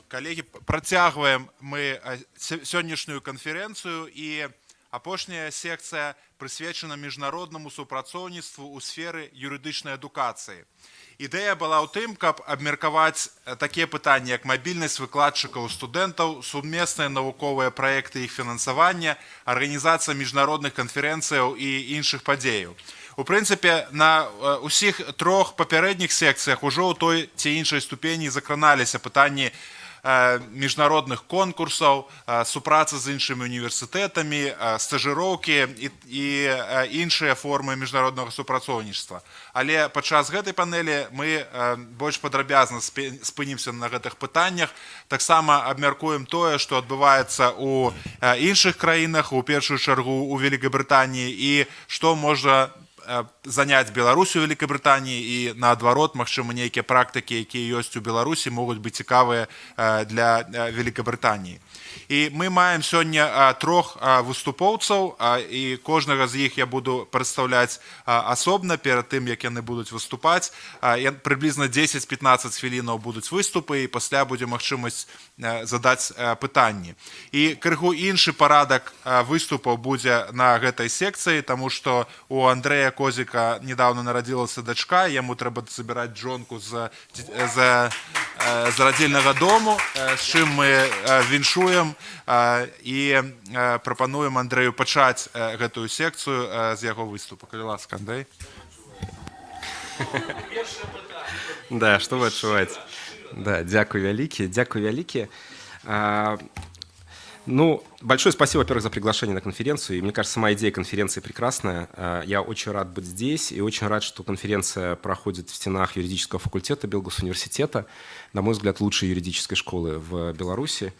Коллеги, працягваем мы сённяшнюю канферэнцыю, і апошняя секцыя прысвечана міжнароднаму супрацоўніцтву ў сферы юрыдычнай адукацыі. Ідэя была ў тым, каб абмеркаваць такія пытанні, як мабільнасць выкладчыкаў, студэнтаў, сумесныя навуковыя праекты іх фінансавання, арганізацыя міжнародных канферэнцыяў і іншых падзеяў. У прынцыпе, на ўсіх трох папярэдніх секцыях ужо ў той ці іншай ступені закраналіся пытанні міжнародных конкурсаў, супрацы з іншымі універсітэтамі, стажыроўкі і іншыя формы міжнароднага супрацоўніцтва. Але падчас гэтай панэлі мы больш падрабязна спынімся на гэтых пытаннях. Таксама абмяркуем тое, што адбываецца ў іншых краінах, у першую чаргу ў Великабрытаніі, і што можа заняць Беларусь у Великабрытаніі і наадварот, магчыма, нейкія практыкі, якія ёсць у Беларусі, могуць быць цікавыя для Великабрытаніі. І мы маем сёння трох выступоўцаў, і кожнага з іх я буду прадстаўляць асобна перад тым, як яны будуць выступаць. Прыблізна 10-15 хвілінаў будуць выступы, і пасля будзе магчымасць задаць пытанні. І крыху іншы парадак выступаў будзе на гэтай секцыі, таму што у Андрэя Козіка недавно нарадзілася дачка, яму трэба забіраць жонку з радзільнага дому, з чым мы віншуем і прапануем Андрэю пачаць гэтую секцыю з яго выступу. Калі ласка, Андрэй. Да, что вы адчуваеце? Да, дзякуй вялікі. Ну, большое спасибо, во-первых, за приглашение на конференцию. И мне кажется, сама идея конференции прекрасная. Я очень рад быть здесь и очень рад, что конференция проходит в стенах юридического факультета Белгосуниверситета, на мой взгляд, лучшей юридической школы в Беларуси.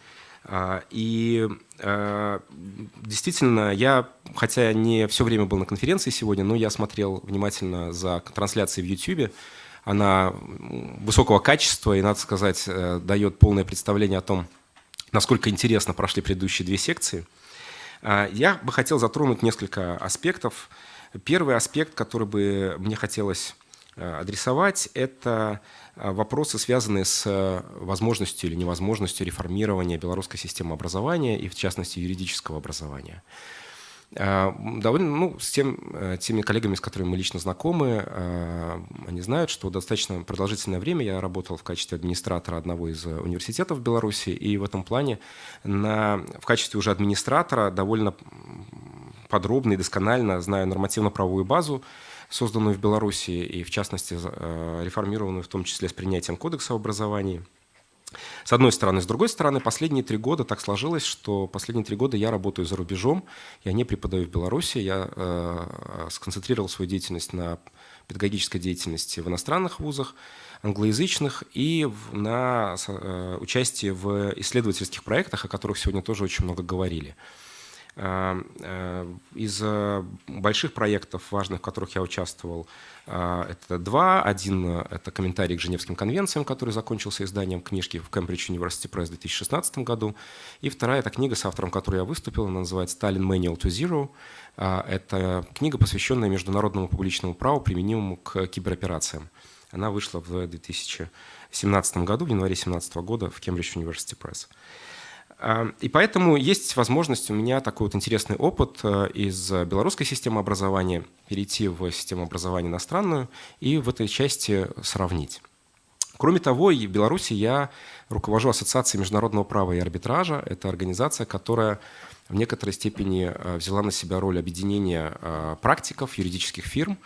И действительно, я, хотя не все время был на конференции сегодня, но я смотрел внимательно за трансляцией в YouTube. Она высокого качества и, надо сказать, дает полное представление о том, насколько интересно прошли предыдущие две секции. Я бы хотел затронуть несколько аспектов. Первый аспект, который бы мне хотелось адресовать, это вопросы, связанные с возможностью или невозможностью реформирования белорусской системы образования и, в частности, юридического образования. Довольно, с теми коллегами, с которыми мы лично знакомы, они знают, что достаточно продолжительное время я работал в качестве администратора одного из университетов в Беларуси, и в этом плане в качестве уже администратора довольно подробно и досконально знаю нормативно-правовую базу, созданную в Беларуси, и в частности реформированную в том числе с принятием Кодекса об образовании. С одной стороны. С другой стороны, последние 3 года так сложилось, что последние 3 года я работаю за рубежом, я не преподаю в Беларуси, я сконцентрировал свою деятельность на педагогической деятельности в иностранных вузах, англоязычных, и на участии в исследовательских проектах, о которых сегодня тоже очень много говорили. Из больших проектов, важных, в которых я участвовал, это 2. Один – это комментарий к Женевским конвенциям, который закончился изданием книжки в Cambridge University Press в 2016 году. И 2 – это книга, с автором которой я выступил, она называется «Stalin Manual to Zero». Это книга, посвященная международному публичному праву, применимому к кибероперациям. Она вышла в 2017 году, в январе 2017 года в Cambridge University Press. И поэтому есть возможность у меня такой вот интересный опыт из белорусской системы образования перейти в систему образования иностранную и в этой части сравнить. Кроме того, и в Беларуси я руковожу Ассоциацией международного права и арбитража. Это организация, которая в некоторой степени взяла на себя роль объединения практиков, юридических фирм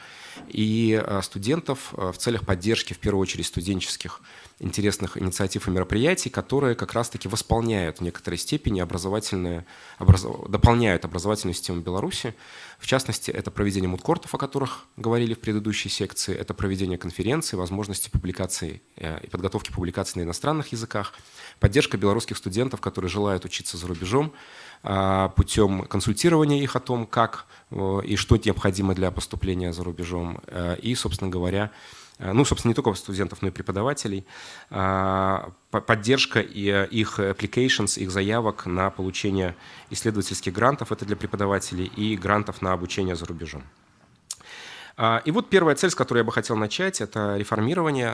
и студентов в целях поддержки, в первую очередь, студенческих интересных инициатив и мероприятий, которые как раз-таки восполняют в некоторой степени дополняют образовательную систему Беларуси. В частности, это проведение мудкортов, о которых говорили в предыдущей секции, это проведение конференций, возможности публикации и подготовки публикаций на иностранных языках, поддержка белорусских студентов, которые желают учиться за рубежом, путем консультирования их о том, как и что необходимо для поступления за рубежом, и, собственно говоря, не только студентов, но и преподавателей, поддержка их applications, их заявок на получение исследовательских грантов, это для преподавателей, и грантов на обучение за рубежом. И вот первая цель, с которой я бы хотел начать, это реформирование.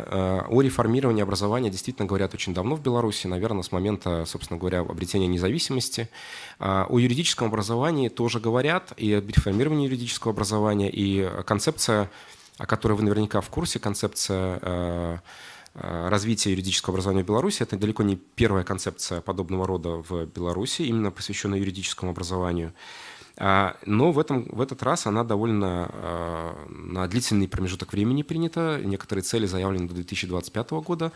О реформировании образования действительно говорят очень давно в Беларуси, наверное, с момента, собственно говоря, обретения независимости. О юридическом образовании тоже говорят, и о реформировании юридического образования, и концепция, о которой вы наверняка в курсе, концепция развития юридического образования в Беларуси, это далеко не первая концепция подобного рода в Беларуси, именно посвященная юридическому образованию. Но в этот раз она довольно на длительный промежуток времени принята. Некоторые цели заявлены до 2025 года.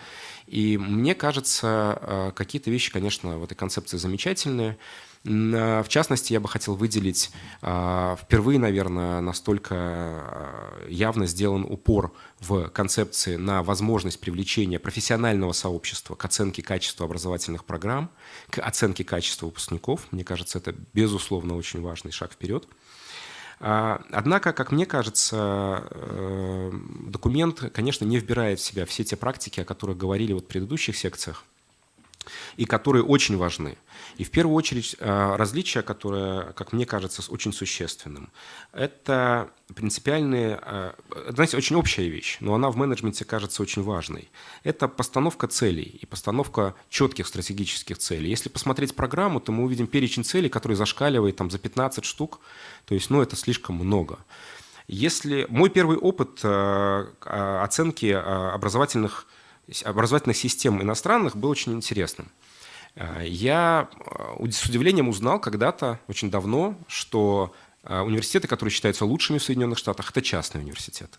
И мне кажется, какие-то вещи, конечно, в этой концепции замечательные. В частности, я бы хотел выделить, впервые, наверное, настолько явно сделан упор в концепции на возможность привлечения профессионального сообщества к оценке качества образовательных программ, к оценке качества выпускников. Мне кажется, это, безусловно, очень важный шаг вперед. Однако, как мне кажется, документ, конечно, не вбирает в себя все те практики, о которых говорили вот в предыдущих секциях, и которые очень важны. И в первую очередь различие, которое, как мне кажется, очень существенным, это принципиальные, знаете, очень общая вещь, но она в менеджменте кажется очень важной. Это постановка целей и постановка четких стратегических целей. Если посмотреть программу, то мы увидим перечень целей, который зашкаливает там, за 15 штук, то есть это слишком много. Если мой первый опыт оценки образовательных систем иностранных был очень интересным. Я с удивлением узнал когда-то, очень давно, что университеты, которые считаются лучшими в Соединенных Штатах, это частные университеты.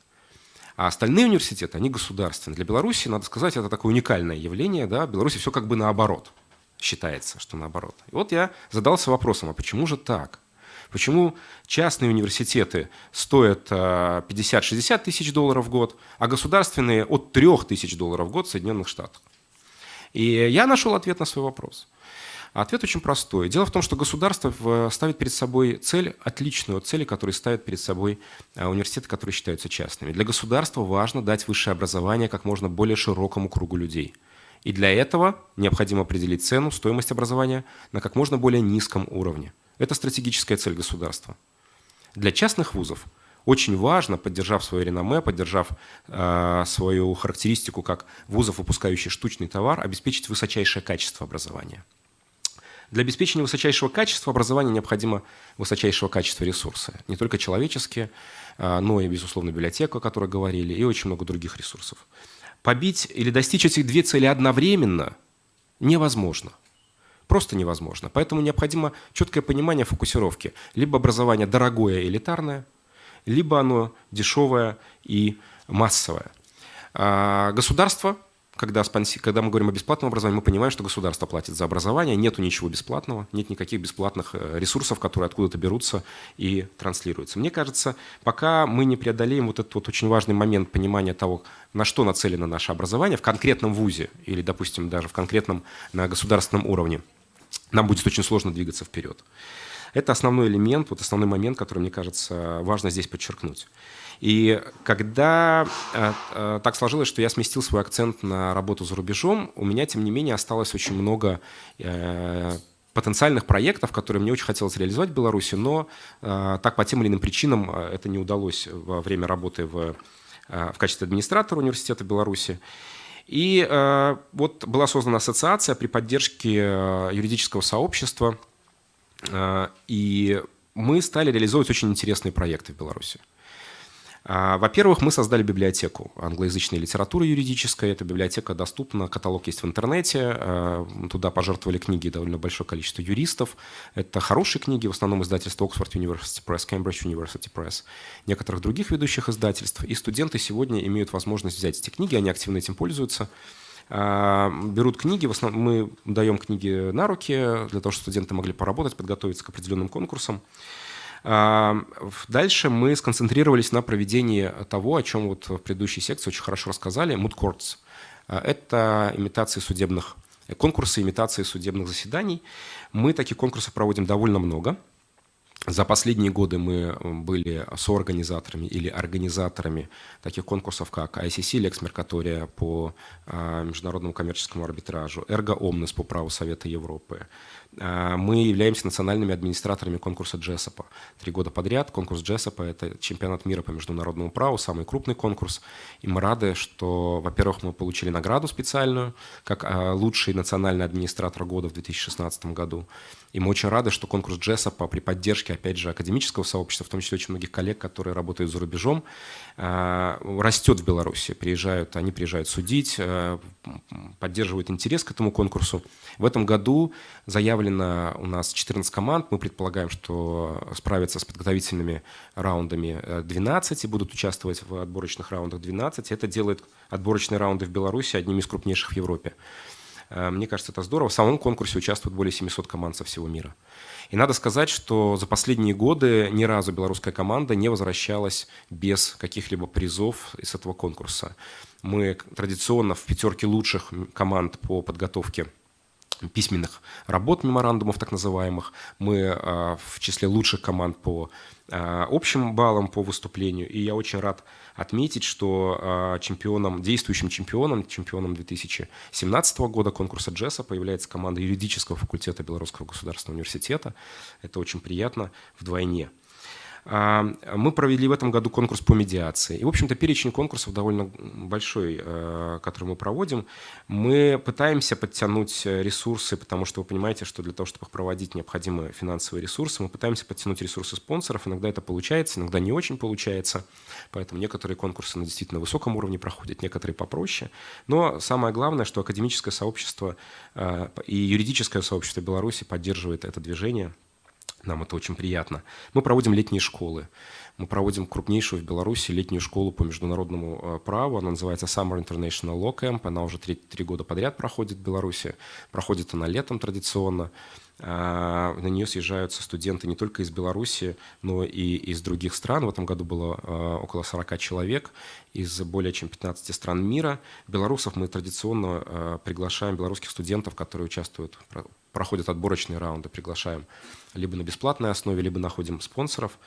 А остальные университеты, они государственные. Для Беларуси, надо сказать, это такое уникальное явление. Да? В Беларуси все как бы наоборот. Считается, что наоборот. И вот я задался вопросом, а почему же так? Почему частные университеты стоят 50-60 тысяч долларов в год, а государственные от 3 тысяч долларов в год в Соединенных Штатах? И я нашел ответ на свой вопрос. Ответ очень простой. Дело в том, что государство ставит перед собой цель, отличную от цели, которую ставят перед собой университеты, которые считаются частными. Для государства важно дать высшее образование как можно более широкому кругу людей. И для этого необходимо определить цену, стоимость образования на как можно более низком уровне. Это стратегическая цель государства. Для частных вузов очень важно, поддержав свое реноме, поддержав свою характеристику как вузов, выпускающих штучный товар, обеспечить высочайшее качество образования. Для обеспечения высочайшего качества образования необходимо высочайшего качества ресурсы. Не только человеческие, но и, безусловно, библиотека, о которой говорили, и очень много других ресурсов. Побить или достичь этих две цели одновременно невозможно. Просто невозможно. Поэтому необходимо четкое понимание фокусировки. Либо образование дорогое и элитарное, либо оно дешевое и массовое. Государство, когда мы говорим о бесплатном образовании, мы понимаем, что государство платит за образование, нету ничего бесплатного, нет никаких бесплатных ресурсов, которые откуда-то берутся и транслируются. Мне кажется, пока мы не преодолеем вот этот вот очень важный момент понимания того, на что нацелено наше образование в конкретном вузе или, допустим, даже в конкретном на государственном уровне, нам будет очень сложно двигаться вперед. Это основной элемент, вот основной момент, который, мне кажется, важно здесь подчеркнуть. И когда так сложилось, что я сместил свой акцент на работу за рубежом, у меня, тем не менее, осталось очень много потенциальных проектов, которые мне очень хотелось реализовать в Беларуси, но так по тем или иным причинам это не удалось во время работы в качестве администратора университета Беларуси. И вот была создана ассоциация при поддержке юридического сообщества, и мы стали реализовывать очень интересные проекты в Беларуси. Во-первых, мы создали библиотеку англоязычной литературы юридической. Эта библиотека доступна, каталог есть в интернете. Туда пожертвовали книги довольно большое количество юристов. Это хорошие книги, в основном издательства Oxford University Press, Cambridge University Press, некоторых других ведущих издательств. И студенты сегодня имеют возможность взять эти книги, они активно этим пользуются. Берут книги, в основном мы даем книги на руки, для того, чтобы студенты могли поработать, подготовиться к определенным конкурсам. Дальше мы сконцентрировались на проведении того, о чем вот в предыдущей секции очень хорошо рассказали, moot courts. Это конкурсы имитации судебных заседаний. Мы таких конкурсов проводим довольно много. За последние годы мы были соорганизаторами или организаторами таких конкурсов, как ICC Lex Mercatoria по международному коммерческому арбитражу, Ergo Omnes по праву Совета Европы. Мы являемся национальными администраторами конкурса JESOP. 3 года подряд конкурс JESOP – это чемпионат мира по международному праву, самый крупный конкурс. И мы рады, что, во-первых, мы получили награду специальную, как лучший национальный администратор года в 2016 году. И мы очень рады, что конкурс JESOP при поддержке, опять же, академического сообщества, в том числе очень многих коллег, которые работают за рубежом, растет в Беларуси. Они приезжают судить, поддерживают интерес к этому конкурсу. В этом году заявлено у нас 14 команд. Мы предполагаем, что справятся с подготовительными раундами 12 и будут участвовать в отборочных раундах 12. Это делает отборочные раунды в Беларуси одними из крупнейших в Европе. Мне кажется, это здорово. В самом конкурсе участвует более 700 команд со всего мира. И надо сказать, что за последние годы ни разу белорусская команда не возвращалась без каких-либо призов из этого конкурса. Мы традиционно в 5 лучших команд по подготовке письменных работ, меморандумов так называемых. Мы в числе лучших команд по общим баллам по выступлению. И я очень рад отметить, что действующим чемпионом 2017 года конкурса JESOP является команда юридического факультета Белорусского государственного университета. Это очень приятно вдвойне. Мы провели в этом году конкурс по медиации. И, в общем-то, перечень конкурсов довольно большой, который мы проводим. Мы пытаемся подтянуть ресурсы, потому что вы понимаете, что для того, чтобы их проводить, необходимы финансовые ресурсы. Мы пытаемся подтянуть ресурсы спонсоров. Иногда это получается, иногда не очень получается. Поэтому некоторые конкурсы на действительно высоком уровне проходят, некоторые попроще. Но самое главное, что академическое сообщество и юридическое сообщество Беларуси поддерживает это движение. Нам это очень приятно. Мы проводим летние школы. Мы проводим крупнейшую в Беларуси летнюю школу по международному праву. Она называется Summer International Law Camp. Она уже 3 года подряд проходит в Беларуси. Проходит она летом традиционно. На нее съезжаются студенты не только из Беларуси, но и из других стран. В этом году было около 40 человек из более чем 15 стран мира. Белорусов мы традиционно приглашаем, белорусских студентов, которые участвуют, проходят отборочные раунды, приглашаем либо на бесплатной основе, либо находим спонсоров.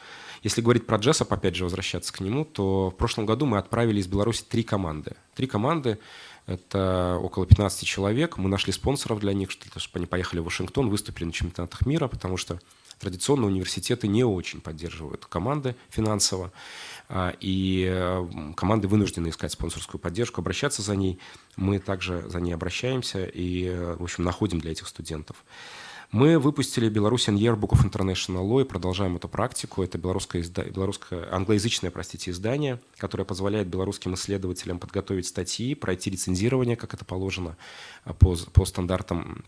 Если говорить про JESOP, опять же, возвращаться к нему, то в прошлом году мы отправили из Беларуси 3 команды. 3 команды – это около 15 человек. Мы нашли спонсоров для них, чтобы они поехали в Вашингтон, выступили на чемпионатах мира, потому что традиционно университеты не очень поддерживают команды финансово, и команды вынуждены искать спонсорскую поддержку, обращаться за ней. Мы также за ней обращаемся и, в общем, находим для этих студентов. Мы выпустили Belarusian Yearbook of International Law и продолжаем эту практику. Это белорусское англоязычное, издание, которое позволяет белорусским исследователям подготовить статьи, пройти рецензирование, как это положено по стандартам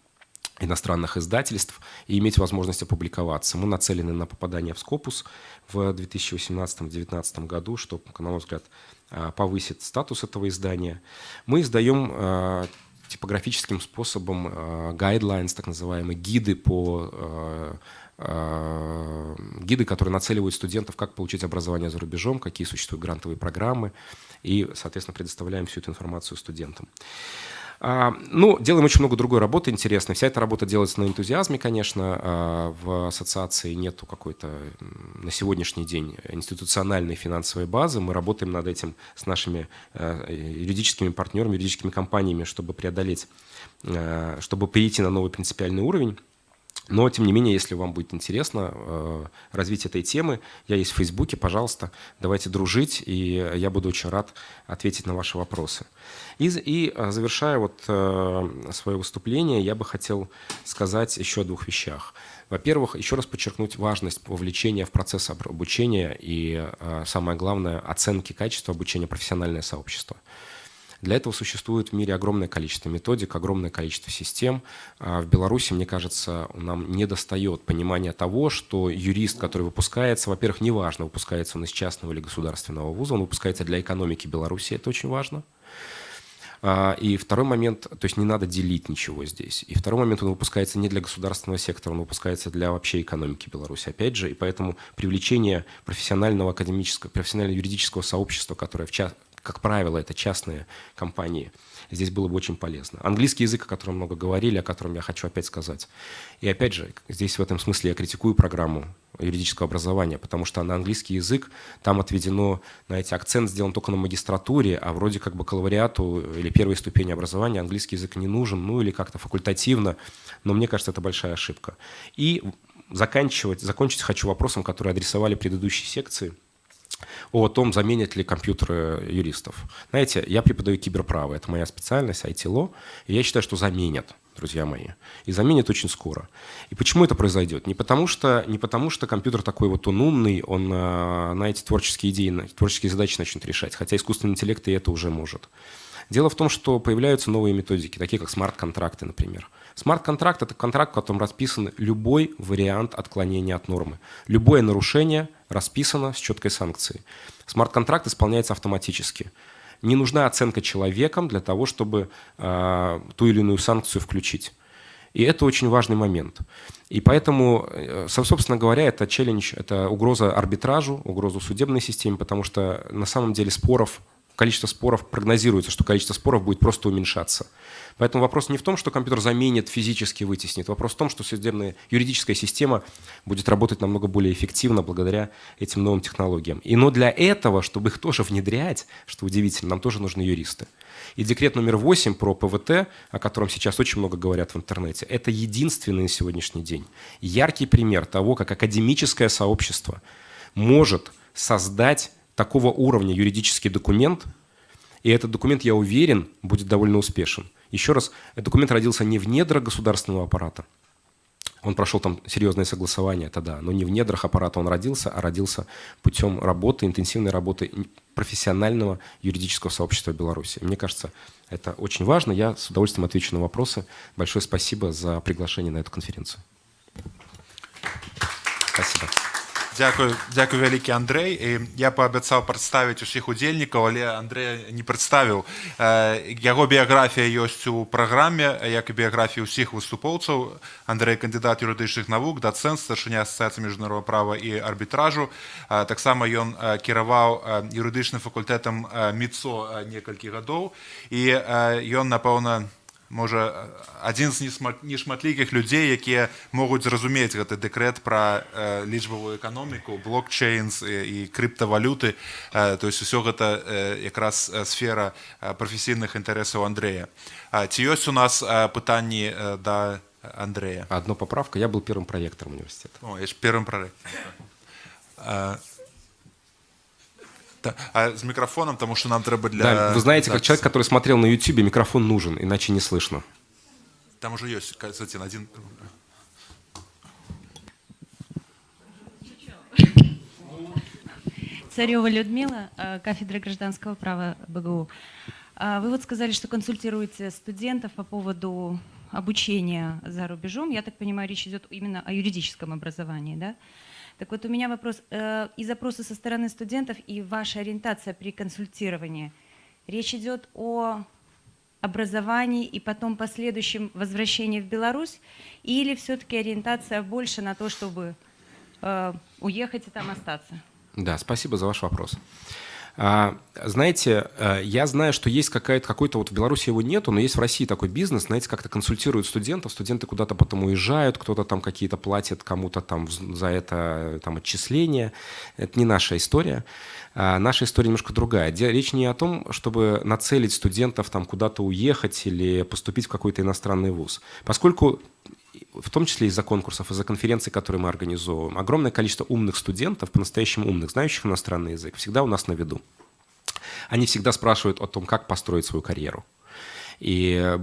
иностранных издательств, и иметь возможность опубликоваться. Мы нацелены на попадание в Scopus в 2018-2019 году, что, на мой взгляд, повысит статус этого издания. Мы издаем типографическим способом guidelines, так называемые гиды, которые нацеливают студентов, как получить образование за рубежом, какие существуют грантовые программы, и, соответственно, предоставляем всю эту информацию студентам. Делаем очень много другой работы интересной. Вся эта работа делается на энтузиазме, конечно. В ассоциации нету какой-то на сегодняшний день институциональной финансовой базы. Мы работаем над этим с нашими юридическими партнерами, юридическими компаниями, чтобы перейти на новый принципиальный уровень. Но, тем не менее, если вам будет интересно развитие этой темы, я есть в Фейсбуке, пожалуйста, давайте дружить, и я буду очень рад ответить на ваши вопросы. И завершая свое выступление, я бы хотел сказать еще о 2 вещах. Во-первых, еще раз подчеркнуть важность вовлечения в процесс обучения и, самое главное, оценки качества обучения профессиональное сообщество. Для этого существует в мире огромное количество методик, огромное количество систем. В Беларуси, мне кажется, нам недостает понимания того, что юрист, который выпускается, во-первых, неважно, выпускается он из частного или государственного вуза, он выпускается для экономики Беларуси, это очень важно. И второй момент, то есть не надо делить ничего здесь. И второй момент, он выпускается не для государственного сектора, он выпускается для вообще экономики Беларуси, опять же. И поэтому привлечение профессионального юридического сообщества, которое как правило, это частные компании, здесь было бы очень полезно. Английский язык, о котором много говорили, о котором я хочу опять сказать. И опять же, здесь в этом смысле я критикую программу юридического образования, потому что на английский язык там отведено, знаете, акцент сделан только на магистратуре, а вроде как бакалавриату или первой ступени образования английский язык не нужен, ну или как-то факультативно, но мне кажется, это большая ошибка. И закончить хочу вопросом, который адресовали предыдущие секции, о том, заменят ли компьютеры юристов. Знаете, я преподаю киберправо, это моя специальность, IT-ло, и я считаю, что заменят, друзья мои, и заменят очень скоро. И почему это произойдет? Не потому что компьютер такой вот он умный, он, знаете, творческие идеи, творческие задачи начнет решать, хотя искусственный интеллект и это уже может. Дело в том, что появляются новые методики, такие как смарт-контракты, например. Смарт-контракт – это контракт, в котором расписан любой вариант отклонения от нормы. Любое нарушение расписано с четкой санкцией. Смарт-контракт исполняется автоматически. Не нужна оценка человеком для того, чтобы ту или иную санкцию включить. И это очень важный момент. И поэтому, собственно говоря, это челлендж, это угроза арбитражу, угроза судебной системе, потому что на самом деле количество споров прогнозируется, что количество споров будет просто уменьшаться. Поэтому вопрос не в том, что компьютер заменит, физически вытеснит. Вопрос в том, что судебная юридическая система будет работать намного более эффективно благодаря этим новым технологиям. Но для этого, чтобы их тоже внедрять, что удивительно, нам тоже нужны юристы. И декрет номер 8 про ПВТ, о котором сейчас очень много говорят в интернете, это единственный на сегодняшний день яркий пример того, как академическое сообщество может создать такого уровня юридический документ, и этот документ, я уверен, будет довольно успешен. Еще раз, этот документ родился не в недрах государственного аппарата. Он прошел там серьезное согласование, это да, но не в недрах аппарата он родился, а родился путем работы, интенсивной работы профессионального юридического сообщества Беларуси. Мне кажется, это очень важно. Я с удовольствием отвечу на вопросы. Большое спасибо за приглашение на эту конференцию. Спасибо. Дякую вялікі, Андрэй. І я паабяцаў прадставіць усіх удзельнікаў, але Андрэй не прадставіў. Яго біяграфія ёсць у праграме, як і біяграфіі ўсіх выступоўцаў. Андрэй кандыдат юрыдычных навук, дацэнт, старшыня асацыяцыі міжнароднага права і арбітражу. Таксама ён кіраваў юрыдычным факультэтам МІЦО некалькі гадоў. І ён, напэўна, можа, адзін з нешматлікіх людзей, якія могуць зразумець гэты дэкрэт пра лічбавую эканоміку, блокчейнс і крыптавалюты. То есть усё гэта якраз сфера прафесійных інтарэсаў Андрэя. Ці ёсць у нас пытанні да Андрэя? Одна поправка. Я был первым проректором университета. О, я ж первым проректором. А с микрофоном, потому что нам треба для... Да, вы знаете, как человек, который смотрел на YouTube, микрофон нужен, иначе не слышно. Там уже есть, кстати, один... Царева Людмила, кафедра гражданского права БГУ. Вы вот сказали, что консультируете студентов по поводу обучения за рубежом. Я так понимаю, речь идет именно о юридическом образовании, да? Так вот, у меня вопрос. И запросы со стороны студентов, и ваша ориентация при консультировании. Речь идет о образовании и потом последующем возвращении в Беларусь, или все-таки ориентация больше на то, чтобы уехать и там остаться? Да, спасибо за ваш вопрос. Знаете, я знаю, что есть какой-то, вот в Беларуси его нету, но есть в России такой бизнес, знаете, как-то консультируют студентов, студенты куда-то потом уезжают, кто-то там какие-то платит кому-то там за это там отчисления. Это не наша история. Наша история немножко другая. Речь не о том, чтобы нацелить студентов там куда-то уехать или поступить в какой-то иностранный вуз. Поскольку в том числе из-за конкурсов, из-за конференций, которые мы организовываем, огромное количество умных студентов, по-настоящему умных, знающих иностранный язык, всегда у нас на виду. Они всегда спрашивают о том, как построить свою карьеру. И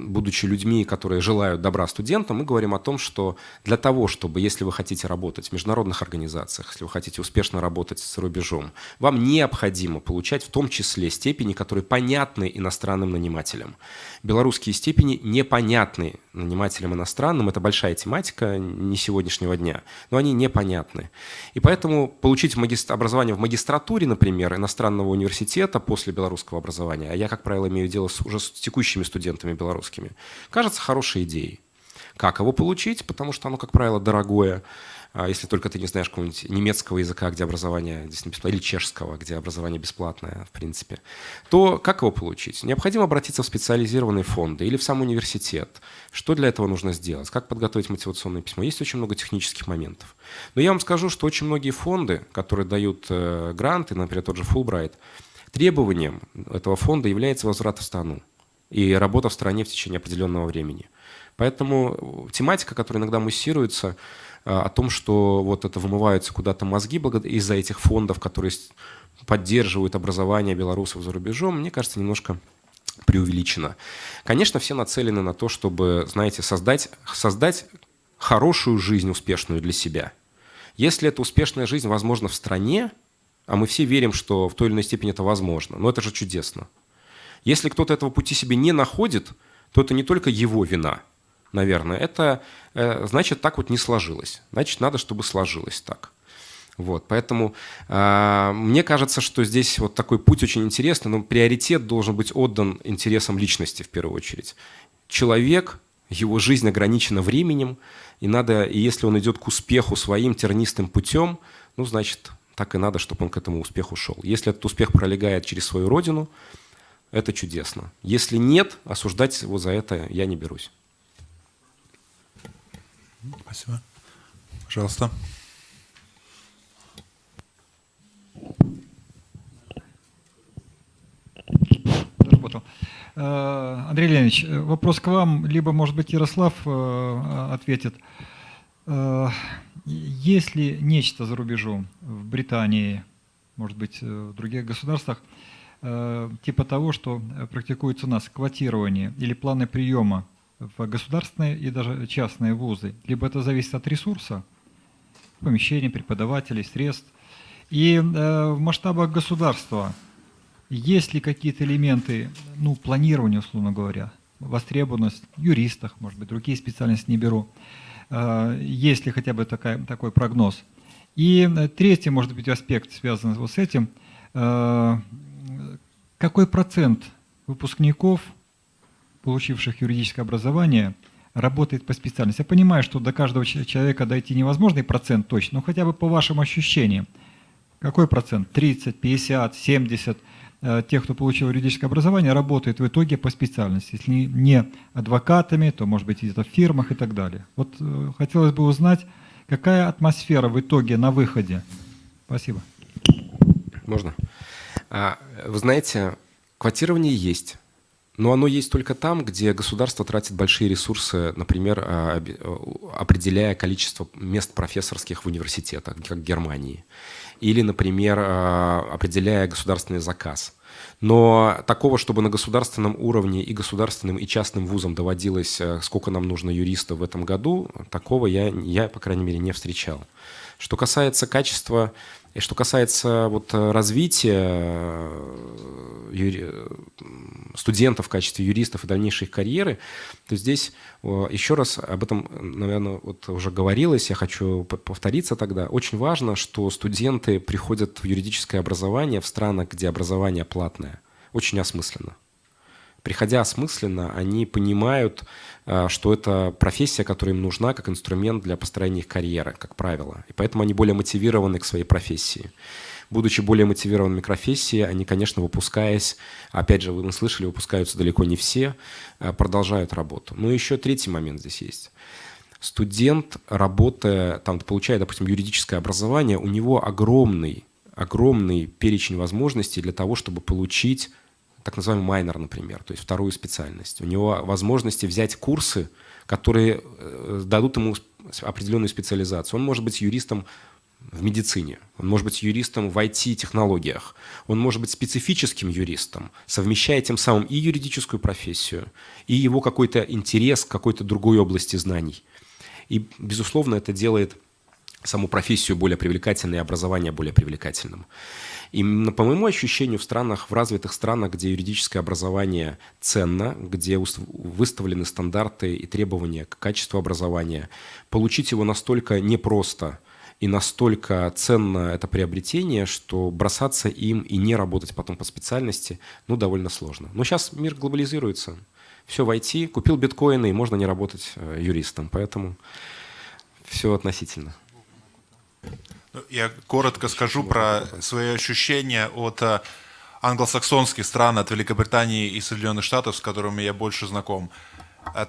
будучи людьми, которые желают добра студентам, мы говорим о том, что для того, чтобы, если вы хотите работать в международных организациях, если вы хотите успешно работать за рубежом, вам необходимо получать в том числе степени, которые понятны иностранным нанимателям. Белорусские степени непонятны нанимателям иностранным. Это большая тематика не сегодняшнего дня, но они непонятны. И поэтому получить образование в магистратуре, например, иностранного университета после белорусского образования, а я, как правило, имею дело уже с текущими студентами белорусскими, кажется хорошей идеей. Как его получить? Потому что оно, как правило, дорогое. если только ты не знаешь какого-нибудь немецкого языка, где образование действительно бесплатное, или чешского, где образование бесплатное, в принципе, то как его получить? Необходимо обратиться в специализированные фонды или в сам университет. Что для этого нужно сделать? Как подготовить мотивационное письмо? Есть очень много технических моментов. Но я вам скажу, что очень многие фонды, которые дают гранты, например, тот же Fulbright, требованием этого фонда является возврат в страну и работа в стране в течение определенного времени. Поэтому тематика, которая иногда муссируется, о том, что вот это вымываются куда-то мозги из-за этих фондов, которые поддерживают образование белорусов за рубежом, мне кажется, немножко преувеличено. Конечно, все нацелены на то, чтобы, знаете, создать хорошую жизнь, успешную для себя. Если эта успешная жизнь возможна в стране, а мы все верим, что в той или иной степени это возможно, но это же чудесно. Если кто-то этого пути себе не находит, то это не только его вина, наверное, это значит, так вот не сложилось. Значит, надо, чтобы сложилось так. Вот, поэтому мне кажется, что здесь вот такой путь очень интересный, но приоритет должен быть отдан интересам личности в первую очередь. Человек, его жизнь ограничена временем, и если он идет к успеху своим тернистым путем, ну, значит, так и надо, чтобы он к этому успеху шел. Если этот успех пролегает через свою родину, это чудесно. Если нет, осуждать его за это я не берусь. Спасибо. Пожалуйста. Доработал. Андрей Леонидович, вопрос к вам, либо, может быть, Ярослав ответит. Есть ли нечто за рубежом, в Британии, может быть, в других государствах, типа того, что практикуется у нас квотирование или планы приема в государственные и даже частные вузы? Либо это зависит от ресурса, помещений, преподавателей, средств. И в масштабах государства есть ли какие-то элементы, ну, планирования, условно говоря, востребованность в юристах, может быть, другие специальности не беру, есть ли хотя бы такой прогноз? И третий, может быть, аспект, связанный вот с этим, какой процент выпускников, получивших юридическое образование, работает по специальности? Я понимаю, что до каждого человека дойти невозможный процент точно, но хотя бы по вашим ощущениям, какой процент? 30, 50, 70 тех, кто получил юридическое образование, работают в итоге по специальности? Если не адвокатами, то, может быть, где-то в фирмах и так далее. Вот хотелось бы узнать, какая атмосфера в итоге на выходе? Спасибо. Можно? Вы знаете, квотирование есть. Но оно есть только там, где государство тратит большие ресурсы, например, определяя количество мест профессорских в университетах, как в Германии. Или, например, определяя государственный заказ. Но такого, чтобы на государственном уровне и государственным, и частным вузам доводилось, сколько нам нужно юристов в этом году, такого я, по крайней мере, не встречал. Что касается качества и что касается вот развития студентов в качестве юристов и дальнейшей их карьеры, то здесь еще раз об этом, наверное, вот уже говорилось, я хочу повториться тогда. Очень важно, что студенты приходят в юридическое образование в странах, где образование платное, очень осмысленно. Приходя осмысленно, они понимают, что это профессия, которая им нужна как инструмент для построения их карьеры, как правило. И поэтому они более мотивированы к своей профессии. Будучи более мотивированными к профессии, они, конечно, выпускаясь, опять же, вы слышали, выпускаются далеко не все, продолжают работу. Но еще третий момент здесь есть. Студент, работая, там, получая, допустим, юридическое образование, у него огромный перечень возможностей для того, чтобы получить так называемый майнер, например, то есть вторую специальность. У него возможности взять курсы, которые дадут ему определенную специализацию. Он может быть юристом в медицине, он может быть юристом в IT-технологиях, он может быть специфическим юристом, совмещая тем самым и юридическую профессию, и его какой-то интерес к какой-то другой области знаний. И, безусловно, это делает саму профессию более привлекательной, и образование более привлекательным. И по моему ощущению, в развитых странах, где юридическое образование ценно, где выставлены стандарты и требования к качеству образования, получить его настолько непросто и настолько ценно это приобретение, что бросаться им и не работать потом по специальности, довольно сложно. Но сейчас мир глобализируется. Все в IT, купил биткоины, и можно не работать юристом. Поэтому все относительно. Ну, я коротко скажу про свои ощущения от англосаксонских стран, от Великобритании и Соединенных Штатов, с которыми я больше знаком.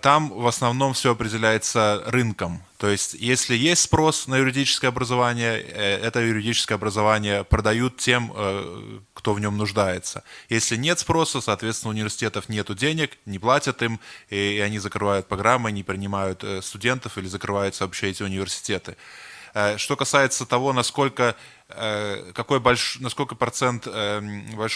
Там в основном все определяется рынком. То есть, если есть спрос на юридическое образование, это юридическое образование продают тем, кто в нем нуждается. Если нет спроса, соответственно, у университетов нет денег, не платят им, и они закрывают программы, не принимают студентов или закрываются вообще эти университеты. Что касается того, насколько большой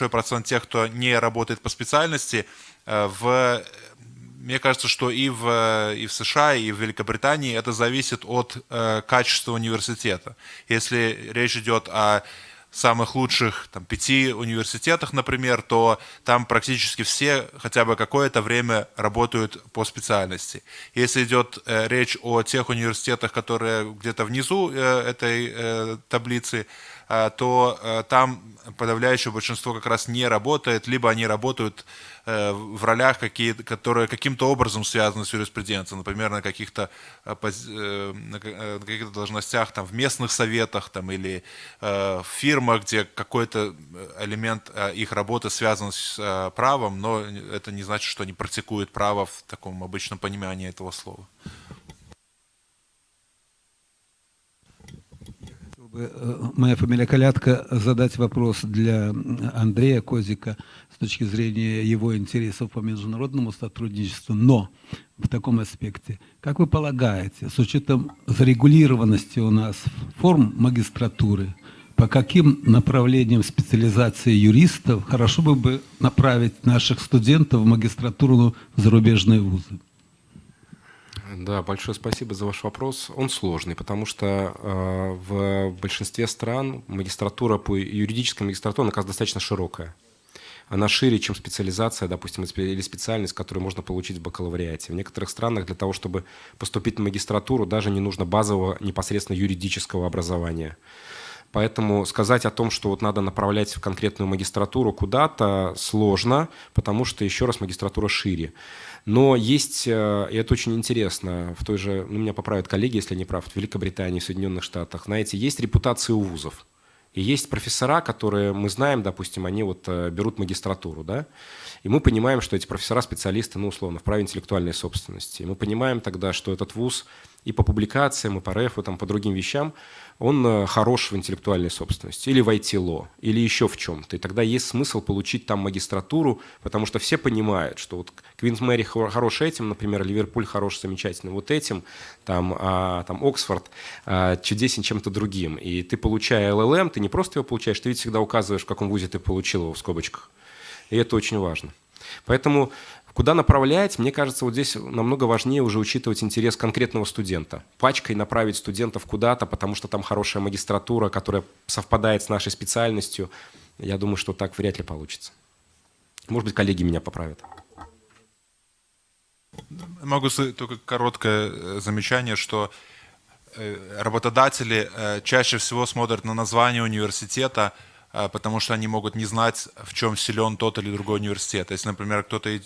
процент тех, кто не работает по специальности, мне кажется, что и в США, и в Великобритании это зависит от качества университета. Если речь идет о самых лучших 5 университетах, например, то там практически все хотя бы какое-то время работают по специальности. Если идет речь о тех университетах, которые где-то внизу этой таблицы, то там подавляющее большинство как раз не работает, либо они работают в ролях, которые каким-то образом связаны с юриспруденцией, например, на каких-то должностях в местных советах или в фирмах, где какой-то элемент их работы связан с правом, но это не значит, что они практикуют право в таком обычном понимании этого слова. Моя фамилия Колядко. Задать вопрос для Андрея Козика с точки зрения его интересов по международному сотрудничеству, но в таком аспекте. Как вы полагаете, с учетом зарегулированности у нас форм магистратуры, по каким направлениям специализации юристов хорошо бы направить наших студентов в магистратуру в зарубежные вузы? Да, большое спасибо за ваш вопрос. Он сложный, потому что в большинстве стран юридическая магистратура, она, оказывается, достаточно широкая. Она шире, чем специализация, допустим, или специальность, которую можно получить в бакалавриате. В некоторых странах для того, чтобы поступить на магистратуру, даже не нужно базового непосредственно юридического образования. Поэтому сказать о том, что вот надо направлять в конкретную магистратуру куда-то, сложно, потому что, еще раз, магистратура шире. Но есть, и это очень интересно, в той же, меня поправят коллеги, если я не прав, в Великобритании, в Соединенных Штатах, знаете, есть репутации у вузов. И есть профессора, которые мы знаем, допустим, они вот берут магистратуру, да, и мы понимаем, что эти профессора специалисты, условно, в праве интеллектуальной собственности. И мы понимаем тогда, что этот вуз и по публикациям, и по РЭФу, по другим вещам, он хорош в интеллектуальной собственности, или в IT-ло, или еще в чем-то. И тогда есть смысл получить там магистратуру, потому что все понимают, что вот Квинс Мэри хорош этим, например, Ливерпуль хорош замечательно вот этим, там Оксфорд чудесен чем-то другим. И ты, получая ЛЛМ, ты не просто его получаешь, ты ведь всегда указываешь, в каком вузе ты получил его в скобочках. И это очень важно. Поэтому куда направлять, мне кажется, вот здесь намного важнее уже учитывать интерес конкретного студента. Пачкой направить студентов куда-то, потому что там хорошая магистратура, которая совпадает с нашей специальностью, я думаю, что так вряд ли получится. Может быть, коллеги меня поправят. Могу только короткое замечание, что работодатели чаще всего смотрят на название университета, потому что они могут не знать, в чем силен тот или другой университет. Если, например, кто-то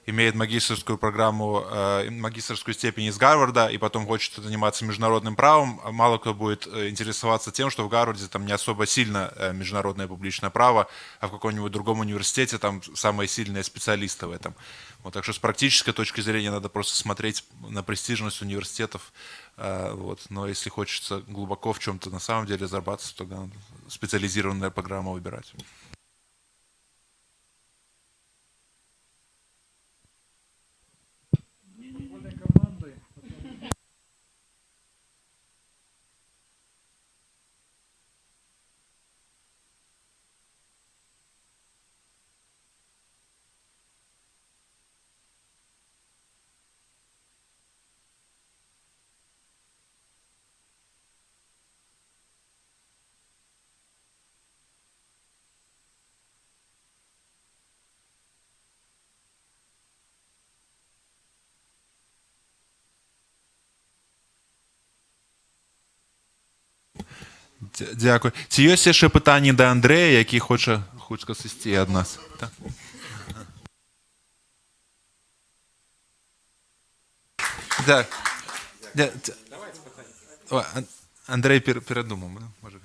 имеет магистерскую программу, магистерскую степень из Гарварда и потом хочет заниматься международным правом, мало кто будет интересоваться тем, что в Гарварде там не особо сильно международное публичное право, а в каком-нибудь другом университете там самые сильные специалисты в этом. Вот, так что с практической точки зрения надо просто смотреть на престижность университетов. Но если хочется глубоко в чем-то на самом деле зарабатывать, тогда надо специализированную программу выбирать. Дякую. Чи є ще питання до Андрея, який хоче сказати від нас? Так. Андрей передумав, може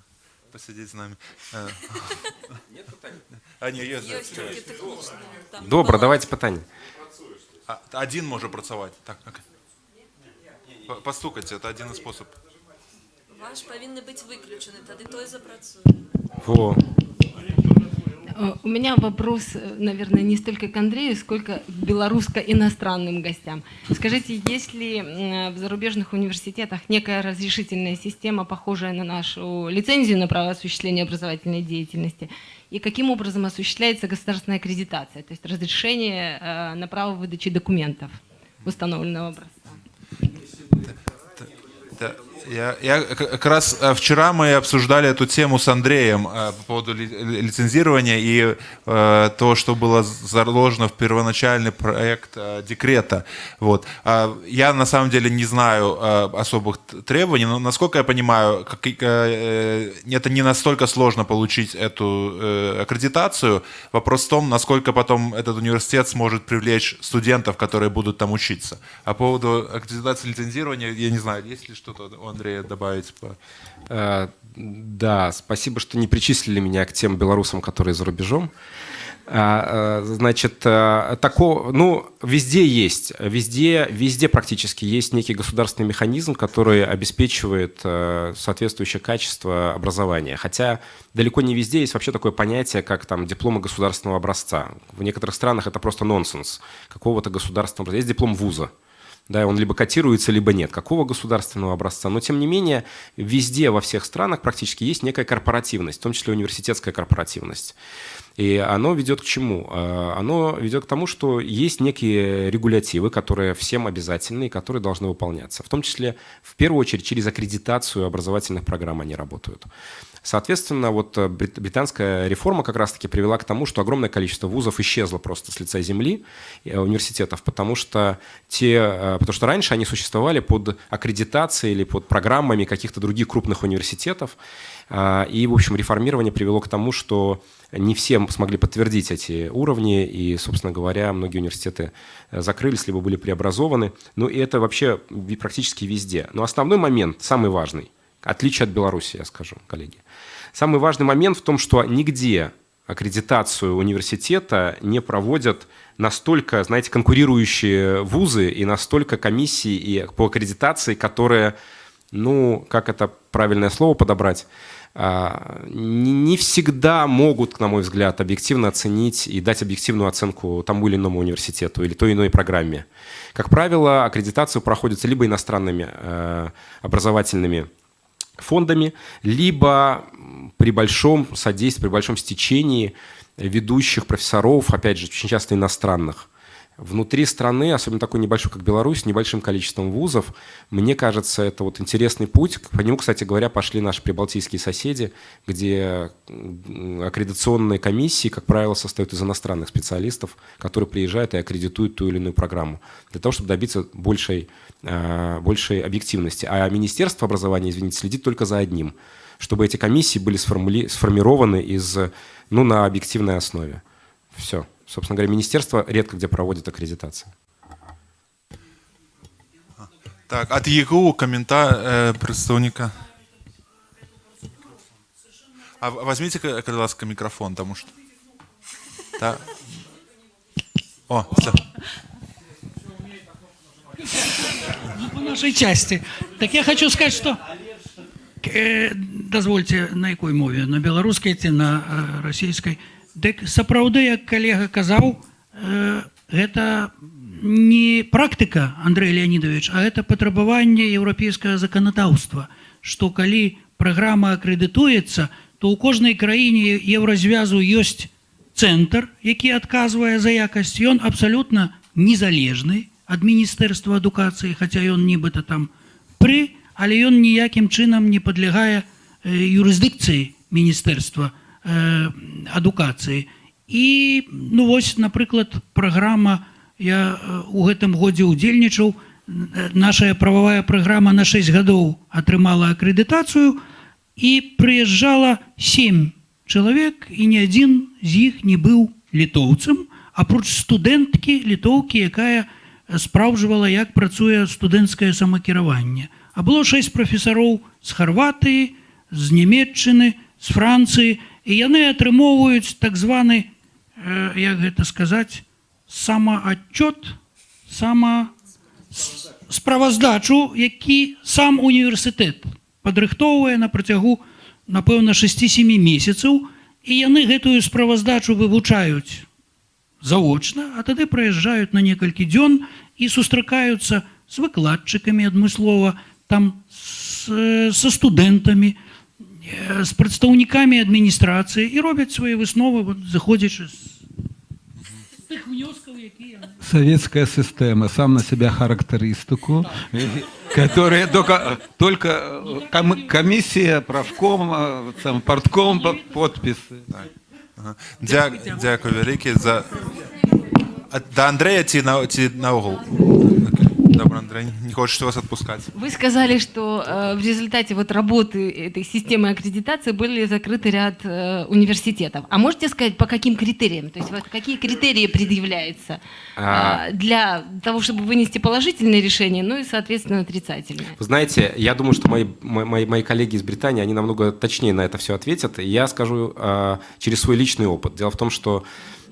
посидіти з нами. А, ні, є. Тільки технічне. Там Добре, баланс. давайте питання. Один може працювати. Так, окей. Постукайте, це один із способів. Ваш повинен бути виключений, тоді той запрацює. Во. У меня вопрос, наверное, не столько к Андрею, сколько к белорусско-иностранным гостям. Скажите, есть ли в зарубежных университетах некая разрешительная система, похожая на нашу лицензию на право осуществления образовательной деятельности? И каким образом осуществляется государственная аккредитация, то есть разрешение на право выдачи документов установленного образца? Я как раз вчера мы обсуждали эту тему с Андреем по поводу лицензирования и то, что было заложено в первоначальный проект декрета. Вот. Я на самом деле не знаю особых требований, но насколько я понимаю, это не настолько сложно получить эту аккредитацию. Вопрос в том, насколько потом этот университет сможет привлечь студентов, которые будут там учиться. А по поводу аккредитации лицензирования, я не знаю, есть ли что-то у Андрея добавить? Да, спасибо, что не причислили меня к тем белорусам, которые за рубежом. Значит, такого, ну, везде есть, везде практически есть некий государственный механизм, который обеспечивает соответствующее качество образования. Хотя далеко не везде есть вообще такое понятие, как там дипломы государственного образца. В некоторых странах это просто нонсенс какого-то государственного образца. Есть диплом вуза. Да, он либо котируется, либо нет. Какого государственного образца? Но, тем не менее, везде, во всех странах практически есть некая корпоративность, в том числе университетская корпоративность. И оно ведет к чему? Оно ведет к тому, что есть некие регулятивы, которые всем обязательны и которые должны выполняться. В том числе, в первую очередь, через аккредитацию образовательных программ они работают. Соответственно, вот британская реформа как раз-таки привела к тому, что огромное количество вузов исчезло просто с лица земли, университетов, потому что раньше они существовали под аккредитацией или под программами каких-то других крупных университетов. И, в общем, реформирование привело к тому, что не все смогли подтвердить эти уровни, и, собственно говоря, многие университеты закрылись, либо были преобразованы. Ну, и это вообще практически везде. Но основной момент, самый важный, отличие от Беларуси, я скажу, коллеги. Самый важный момент в том, что нигде аккредитацию университета не проводят настолько, знаете, конкурирующие вузы и настолько комиссии и по аккредитации, которые, ну, как это правильное слово подобрать, не всегда могут, на мой взгляд, объективно оценить и дать объективную оценку тому или иному университету или той или иной программе. Как правило, аккредитацию проходится либо иностранными образовательными фондами, либо при большом содействии, при большом стечении ведущих профессоров, опять же, очень часто иностранных. Внутри страны, особенно такой небольшой, как Беларусь, с небольшим количеством вузов, мне кажется, это вот интересный путь. По нему, кстати говоря, пошли наши прибалтийские соседи, где аккредитационные комиссии, как правило, состоят из иностранных специалистов, которые приезжают и аккредитуют ту или иную программу, для того, чтобы добиться большей объективности. А Министерство образования, извините, следит только за одним, чтобы эти комиссии были сформированы на объективной основе. Все. Собственно говоря, министерство редко где проводит аккредитацию. Так, от ЕГУ комментарий представника. А возьмите, будь ласка, микрофон, потому что... Да. О, все. Ну, по нашей части. Так я хочу сказать, что... Дозвольте, на якой мове? На белорусской ці, на российской? Дык сапраўды, як калега казаў, гэта не практыка, Андрей Леонидович, а это патрабаванне еўрапейскага заканадаўства, што калі праграма акрэдытуецца, то ў кожнай краіне еўразвязу ёсць цэнтр, які адказвае за якасць, ён абсалютна незалежны ад міністэрства адукацыі, хаця ён нібыта там але ён ніякім чынам не падлягае юрысдыкцыі міністэрства адукацыі. І, ну вось, напрыклад, праграма, я у гэтым годзе ўдзельнічаў, наша прававая праграма на 6 гадоў атрымала акрэдытацыю і прыязджала 7 чалавек, і ні адзін з іх не быў літоўцам, апроч студэнткі літоўкі, якая спраўджвала, як працуе студэнцкае самакіраванне. а было 6 прафесароў з Харватыі, з Нямецчыны, з Францыі, і яны атрымоўваюць так званы, як гэта сказаць, самаатчёт, справаздачу, які сам універсітэт падрыхтоўвае на працягу, напэўна, 6-7 месяцаў, і яны гэтую справаздачу вывучаюць заочна, а тады прыязджаюць на некалькі дзён і сустракаюцца з выкладчыкамі адмыслова, там са студэнтамі, з прадстаўнікамі адміністрацыі і робяць свае высновы, заходзячы з тых внёскаў, якія... Советская система, сам на себя характеристику, которая только комиссия, правком, партком, подписи. Дякую велике за... До Андрея ці наогул? Добро, Андрей, не хочется вас отпускать. Вы сказали, что в результате вот работы этой системы аккредитации были закрыты ряд университетов. А можете сказать, по каким критериям? То есть вот какие критерии предъявляются для того, чтобы вынести положительное решение, ну и, соответственно, отрицательное? Вы знаете, я думаю, что мои коллеги из Британии, они намного точнее на это все ответят. Я скажу через свой личный опыт. Дело в том, что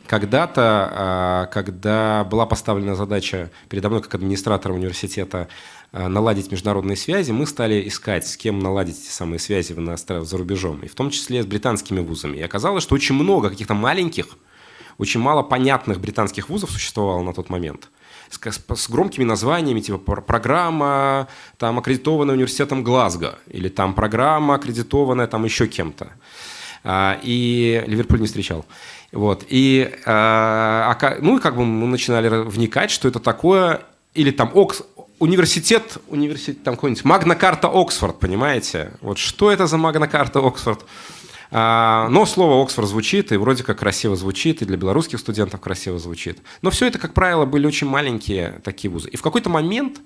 когда-то, когда была поставлена задача передо мной как администратора университета наладить международные связи, мы стали искать, с кем наладить эти самые связи за рубежом, и в том числе с британскими вузами. И оказалось, что очень много каких-то маленьких, очень мало понятных британских вузов существовало на тот момент, с громкими названиями, типа программа, там, аккредитованная университетом Глазго, или там программа, аккредитованная там еще кем-то. И Ливерпуль не встречал. Вот. И, ну, и как бы мы начинали вникать, что это такое, или там университет там какой-нибудь, Магна-карта Оксфорд, понимаете? Вот что это за Магна-карта Оксфорд? Но слово Оксфорд звучит, и вроде как красиво звучит, и для белорусских студентов красиво звучит. Но все это, как правило, были очень маленькие такие вузы. И в какой-то момент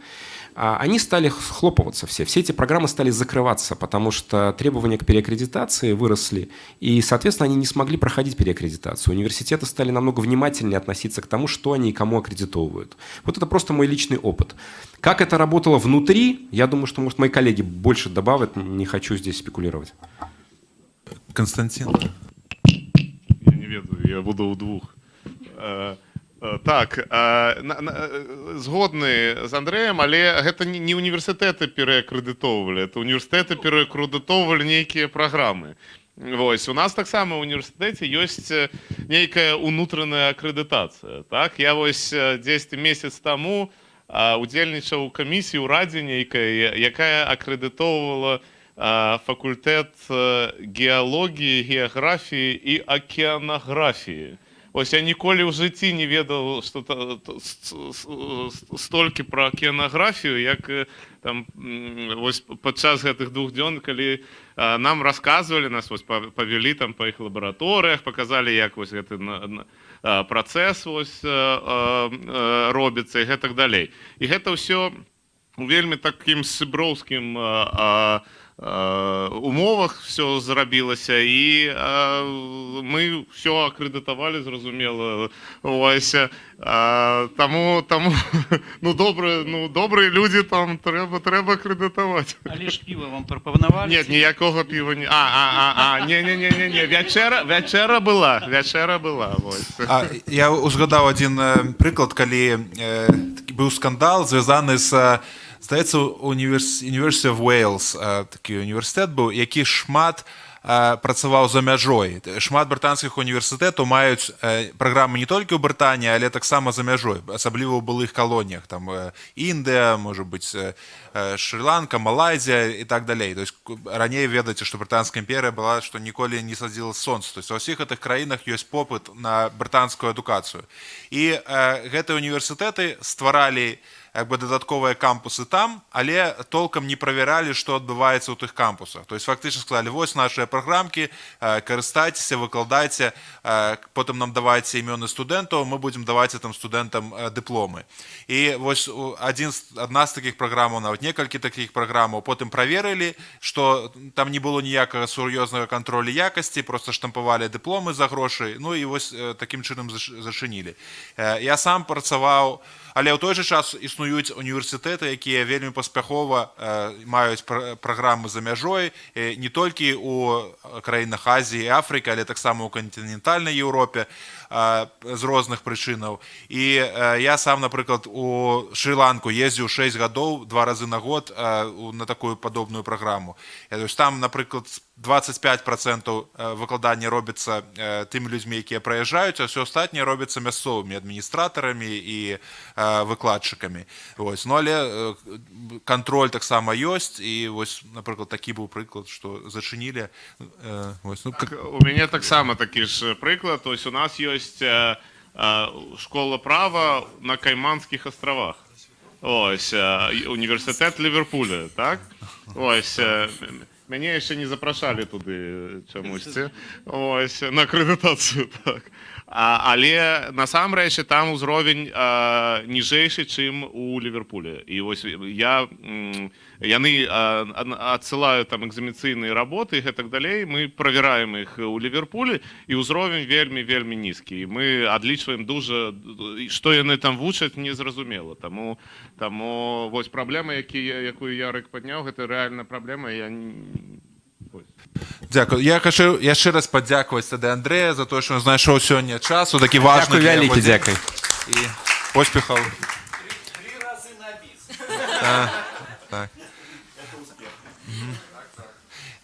они стали схлопываться все эти программы стали закрываться, потому что требования к переаккредитации выросли, и, соответственно, они не смогли проходить переаккредитацию. Университеты стали намного внимательнее относиться к тому, что они и кому аккредитовывают. Вот это просто мой личный опыт. Как это работало внутри, я думаю, что, может, мои коллеги больше добавят, не хочу здесь спекулировать. Константин. Я не ведаю, я буду у двух. Так, згодны з Андрэем, але гэта не універсітэты пераакрэдытоўвалі, это універсітэты пераакрэдытоўвалі нейкія праграмы. Вось, у нас таксама ў універсітэце ёсць нейкая унутраная акрэдытацыя. Так? Я вось 10 месяц таму удзельнічаў у камісіі ў радзе нейкай, якая акрэдытоўвала факультэт геалогіі, геаграфіі і акіянаграфіі. Ось я ніколі ў жыцці не ведаў столькі пра акіянаграфію, як там, ось, падчас гэтых 2 дзён, калі нам расказвалі, нас ось, павялі там, па іх лабараторыях, паказалі, як ось, гэты працэс ось, робіцца і гэтак далей. І гэта ўсё у вельмі такім сяброўскім умовах все зрабілася, і мы все акрэдытавалі, зразумела. Ось, таму ну, добрыя людзі там трэба акрэдытаваць. Але ж піва вам прапанавалі? Нет, ніякога піва не... Не, вячэра была. Я узгадаў адзін прыклад, калі быў скандал, звязаны з, здаецца, University of Wales, такі універсітэт быў, які шмат працаваў за мяжой. Шмат брытанскіх універсітэтаў маюць праграмы не толькі ў Брытаніі, але таксама за мяжой, асабліва ў былых калоніях, там Індыя, можа быць, Шры-Ланка, Малайзія і так далей. То есть раней ведаеце, што брытанская імперія была, што ніколі не садзіла сонца. То есть ва ўсіх гэтых краінах ёсць попыт на брытанскую адукацыю. І гэтыя універсітэты стваралі як бы дадатковыя кампусы там, але толкам не правяралі, што адбываецца ў тых кампусах. То есть фактычна сказалі, вось нашыя праграмкі, карыстайцеся, выкладайце, потым нам давайце імёны студэнтаў, мы будзем даваць там студэнтам дыпломы. І вось адна з такіх праграмаў, нават некалькі такіх праграмаў, потым праверылі, што там не было ніякага сур'ёзнага кантролю якасці, проста штампавалі дыпломы за грошы, ну і вось такім чынам зачынілі. Я сам працаваў, але ў той жа час існуюць універсітэты, якія вельмі паспяхова маюць праграмы за мяжой не толькі ў краінах Азіі і Афрыкі, але таксама ў кантынентальнай Еўропе з розных прычынаў. І я сам, напрыклад, у Шры-Ланку ездзіў 6 гадоў 2 разы на год на такую падобную праграму. Там, напрыклад, 25% выкладання робіцца тымі людзьмі, якія прыязджаюць, а ўсё астатняе робіцца мясцовымі адміністратарамі і выкладчыкамі. Ну, але кантроль таксама ёсць, і вось, напрыклад, такі быў прыклад, што зачынілі. У мяне таксама такі ж прыклад. У нас ёсць школа права на Кайманскіх астравах. Універсітэт Ліверпуля, так? Мяне яшчэ не запрашалі туды чамусьці на акрэдытацыю, так. Але насамрэч там узровень ніжэйшы, чым у Ліверпулі. І вось яны адсылаюць там экзаменацыйныя работы і гэтак далей. Мы правяраем іх у Ліверпулі, і ўзровень вельмі нізкі. Мы адлічваем дужа, што яны там вучаць, незразумела. Таму вось праблема, якую Ярык падняў, гэта рэальная праблема. Дзякую. Я хочу яшчэ раз падзякаваць тады Андрэя за тое, што ён знайшоў сёння час у такі важны для яго дзень. І поспехаў. 3 разы на біс. Так.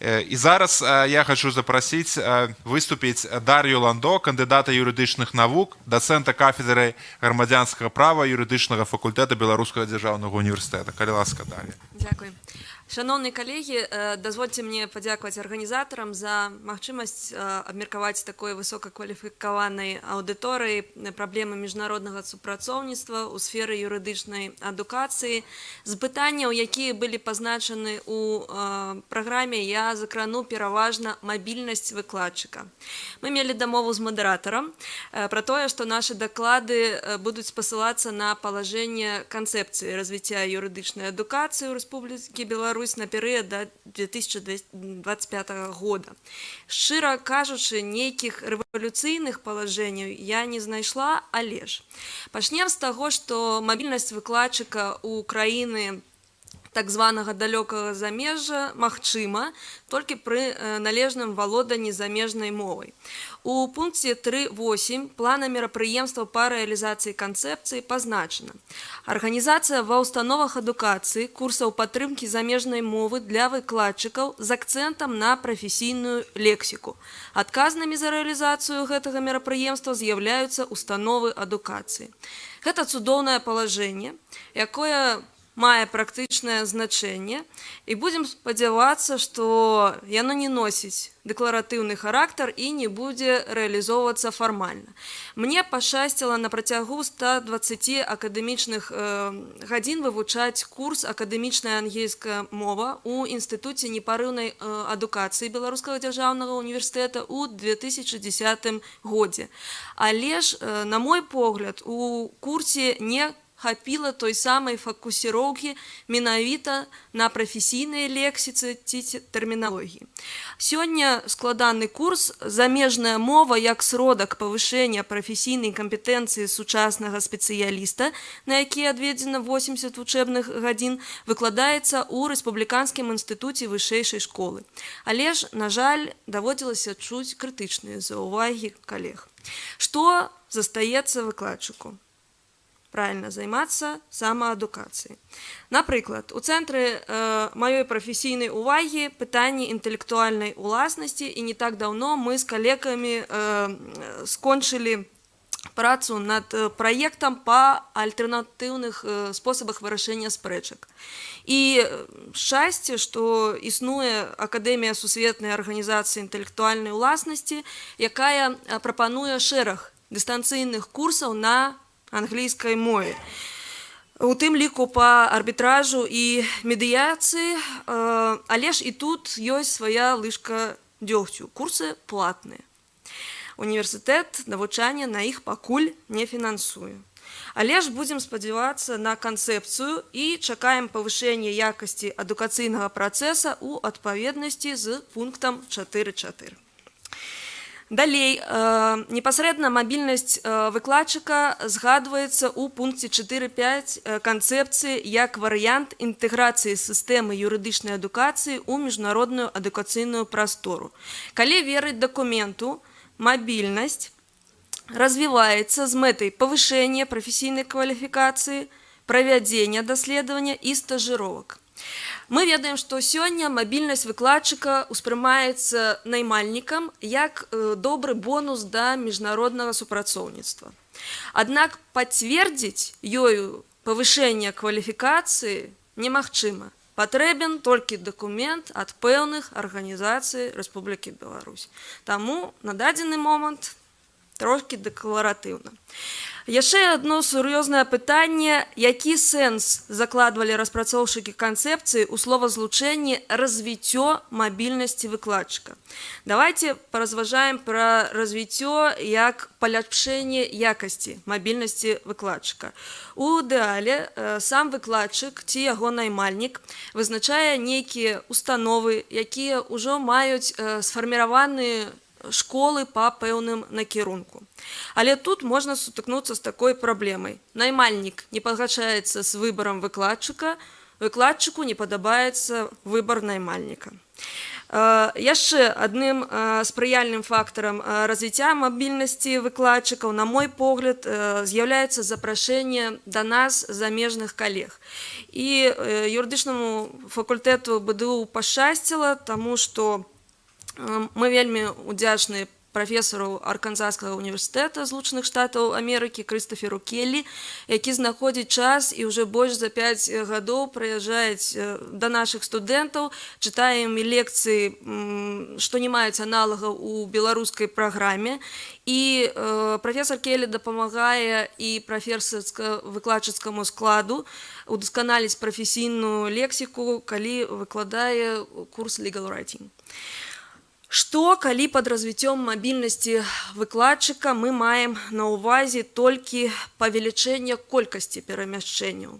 І зараз я хочу запрасіць выступіць Дар'ю Ландо, кандыдата юрыдычных навук, дацэнта кафедры грамадзянскага права юрыдычнага факультэта Беларускага дзяржаўнага універсітэта. Калі ласка, Дар'я. Дзякуй. Шановні калегі, дазвольце мне падзякаваць арганізатарам за магчымасць абмеркаваць такой высокакваліфікаванай аўдыторыі праблемы міжнароднага супрацоўніцтва ў сферы юрыдычнай адукацыі. З пытанняў, якія былі пазначаны ў праграме, я закрану пераважна мабільнасць выкладчыка. Мы мелі дамову з мадэратарам пра тое, што нашы даклады будуць спасылацца на палажэнне канцэпцыі развіцця юрыдычнай адукацыі ў Рэспублікі Беларусь на перыяд да 2025 года. Шчыра кажучы, нейкіх рэвалюцыйных палажэнняў я не знайшла, але ж. Пачнем з таго, што мабільнасць выкладчыка ў краіны так званага далёкага замежжа магчыма толькі пры належным валоданні замежнай мовай. У пункце 3.8 плана мерапрыемства па рэалізацыі канцэпцыі пазначана: арганізацыя ва ўстановах адукацыі курсаў падтрымкі замежнай мовы для выкладчыкаў з акцэнтам на прафесійную лексіку. Адказнымі за рэалізацыю гэтага мерапрыемства з'яўляюцца установы адукацыі. Гэта цудоўнае палажэнне, якое мае практычнае значэнне, і будзем спадзявацца, што яно не носіць дэкларатыўны характар і не будзе рэалізоўвацца фармальна. Мне пашчасціла на працягу 120 акадэмічных гадзін вывучаць курс акадэмічная ангельская мова ў Інстытуце непарыўнай адукацыі Беларускага дзяржаўнага універсітэта ў 2010 годзе. Але ж, на мой погляд, у курсе не хапіла той самай фокусіроўкі менавіта на прафесійнай лексіцы ці тэрміналогіі. Сёння складаны курс «Замежная мова як сродак павышэння прафесійнай кампетэнцыі сучаснага спецыяліста», на які адведзена 80 вучэбных гадзін, выкладаецца ў Рэспубліканскім інстытуце вышэйшай школы. Але ж, на жаль, даводзілася чуць крытычныя заўвагі калег. Што застаецца выкладчыку? Правильно, займацца самаадукацыяй. Напрыклад, у цэнтры маёй прафесійнай увагі пытанні інтэлектуальнай уласнасці, і не так даўно мы з калегамі скончылі працу над праектам па альтэрнатыўных спосабах вырашэння спрэчак. І шчасце, што існуе Акадэмія сусветнай арганізацыі інтэлектуальнай уласнасці, якая прапануе шэраг дыстанцыйных курсаў на англійскай мове. У тым ліку па арбітражу і медыяцыі, але ж і тут ёсць свая лыжка дзёгцю. Курсы платныя. Універсітэт навучання на іх пакуль не фінансуе. Але ж будзем спадзявацца на канцэпцыю і чакаем павышэння якасці адукацыйнага працэса ў адпаведнасці з пунктам 4.4. Далей, непасрэдна мабільнасць выкладчыка згадваецца ў пункце 4.5 канцэпцыі як варыянт інтэграцыі сістэмы юрыдычнай адукацыі ў міжнародную адукацыйную прастору. Калі верыць дакументу, мабільнасць развіваецца з мэтай павышэння прафесійнай кваліфікацыі, правядзення даследавання і стажыровак. Мы ведаем, што сёння мабільнасць выкладчыка ўспрымаецца наймальнікам як добры бонус да міжнароднага супрацоўніцтва. Аднак пацвердзіць ёю павышэнне кваліфікацыі немагчыма. Патрэбен толькі дакумент ад пэўных арганізацый Рэспублікі Беларусь. Таму на дадзены момант трошкі дэкларатыўна. Яшчэ адно сур'ёзнае пытанне, які сэнс закладвалі распрацоўшчыкі канцэпцыі ў словазлучэнні развіццё мабільнасці выкладчыка. Давайте паразважаем пра развіццё як паляпшэнне якасці мабільнасці выкладчыка. У ідэале сам выкладчык ці яго наймальнік вызначае нейкія установы, якія ўжо маюць сфарміраваныя школы па пэўным накірунку. Але тут можна сутыкнуцца з такой праблемай. Наймальнік не пагаджаецца з выбарам выкладчыка, выкладчыку не падабаецца выбар наймальніка. Яшчэ адным спрыяльным фактарам развіцця мабільнасці выкладчыкаў, на мой погляд, з'яўляецца запрашэнне да нас замежных калег. І юрыдычнаму факультэту БДУ пашчасціла, таму што мы вельмі удзячныя прафесару Арканзаскага універсітэта Злучаных Штатаў Амерыкі Крыстаферу Келлі, які знаходзіць час і ўжо больш за 5 гадоў прыязджаюць да нашых студэнтаў, чытае ім лекцыі, што не маюць аналагаў у беларускай праграме. І прафесар Келлі дапамагае і прафесарска-выкладчыцкаму складу удасканаліць прафесійную лексіку, калі выкладае курс Legal Writing. Што, калі пад развіццём мабільнасці выкладчыка мы маем на ўвазе толькі павелічэнне колькасці перамяшчэнняў?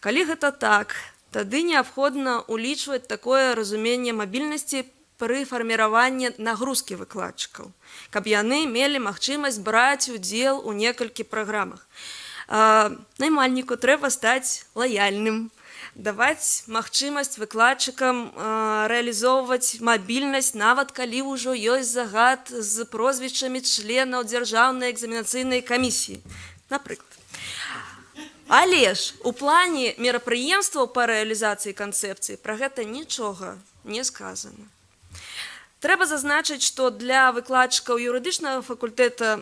Калі гэта так, тады неабходна ўлічваць такое разуменне мабільнасці пры фарміраванні нагрузкі выкладчыкаў, каб яны мелі магчымасць браць удзел у некалькі праграмах. Наймальніку трэба стаць лаяльным, даваць магчымасць выкладчыкам рэалізоўваць мабільнасць, нават калі ўжо ёсць загад з прозвішчамі членаў дзяржаўнай экзаменацыйнай камісіі, напрыклад. Але ж у плане мерапрыемстваў па рэалізацыі канцэпцыі пра гэта нічога не сказана. Трэба зазначыць, што для выкладчыкаў юрыдычнага факультэта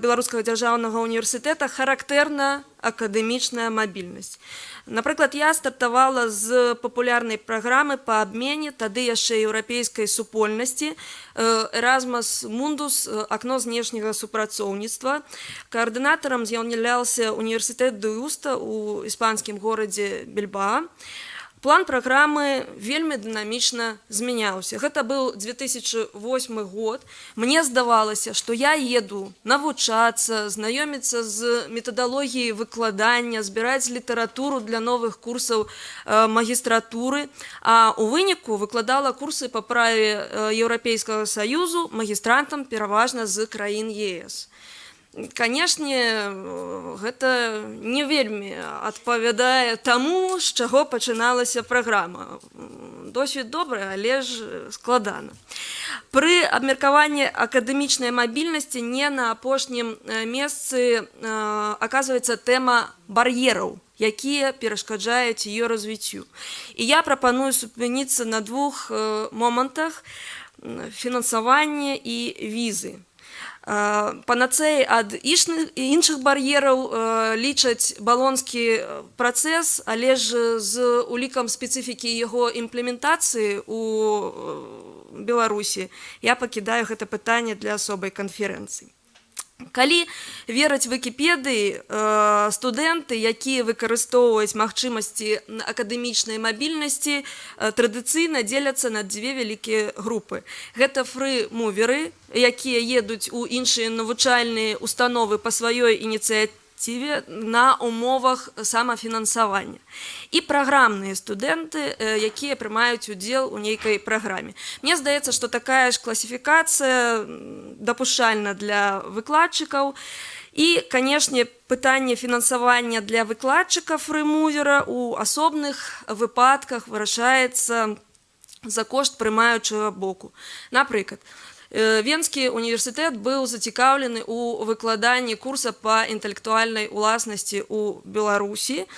Беларускага дзяржаўнага універсітэта характэрна акадэмічная мабільнасць. Напрыклад, я стартавала з папулярнай праграмы па абмене, тады яшчэ еўрапейскай супольнасці, Erasmus Mundus, акно знешняга супрацоўніцтва. Каардынатарам з'яўляўся універсітэт Д'Юста ў іспанскім горадзе Більбаа. План праграмы вельмі дынамічна змяняўся. Гэта быў 2008 год. Мне здавалася, што я еду навучацца, знаёміцца з метадалогіяй выкладання, збіраць літаратуру для новых курсаў магістратуры, а ў выніку выкладала курсы па праве Еўрапейскага Саюзу магістрантам пераважна з краін ЕС. Канешне, гэта не вельмі адпавядае таму, з чаго пачыналася праграма. Досвед добры, але ж складана. Пры абмеркаванні акадэмічнай мабільнасці не на апошнім месцы аказваецца тэма бар'ераў, якія перашкаджаюць ее развіццю. І я прапаную супыніцца на двух момантах: фінансаванне і візы. Панацэй ад іншых бар'ераў лічаць балонскі працэс, але ж з улікам спецыфікі яго імплементацыі ў Беларусі я пакідаю гэта пытанне для асобай канферэнцыі. Калі верыць Вікіпедыі, студэнты, якія выкарыстоўваюць магчымасці акадэмічнай мабільнасці, традыцыйна дзеляцца на дзве вялікія групы. Гэта фры-муверы, якія едуць у іншыя навучальныя установы па сваёй ініцыятыве, перспектыве на умовах самафінансавання. І праграмныя студэнты, якія прымаюць удзел у нейкай праграме. Мне здаецца, што такая ж класіфікацыя дапушчальна для выкладчыкаў. І, канешне, пытанне фінансавання для выкладчыка фрымувера у асобных выпадках вырашаецца за кошт прымаючага боку. Напрыклад, Венскі універсітэт быў зацікаўлены ў выкладанні курса па інтэлектуальнай уласнасці ў Беларусі,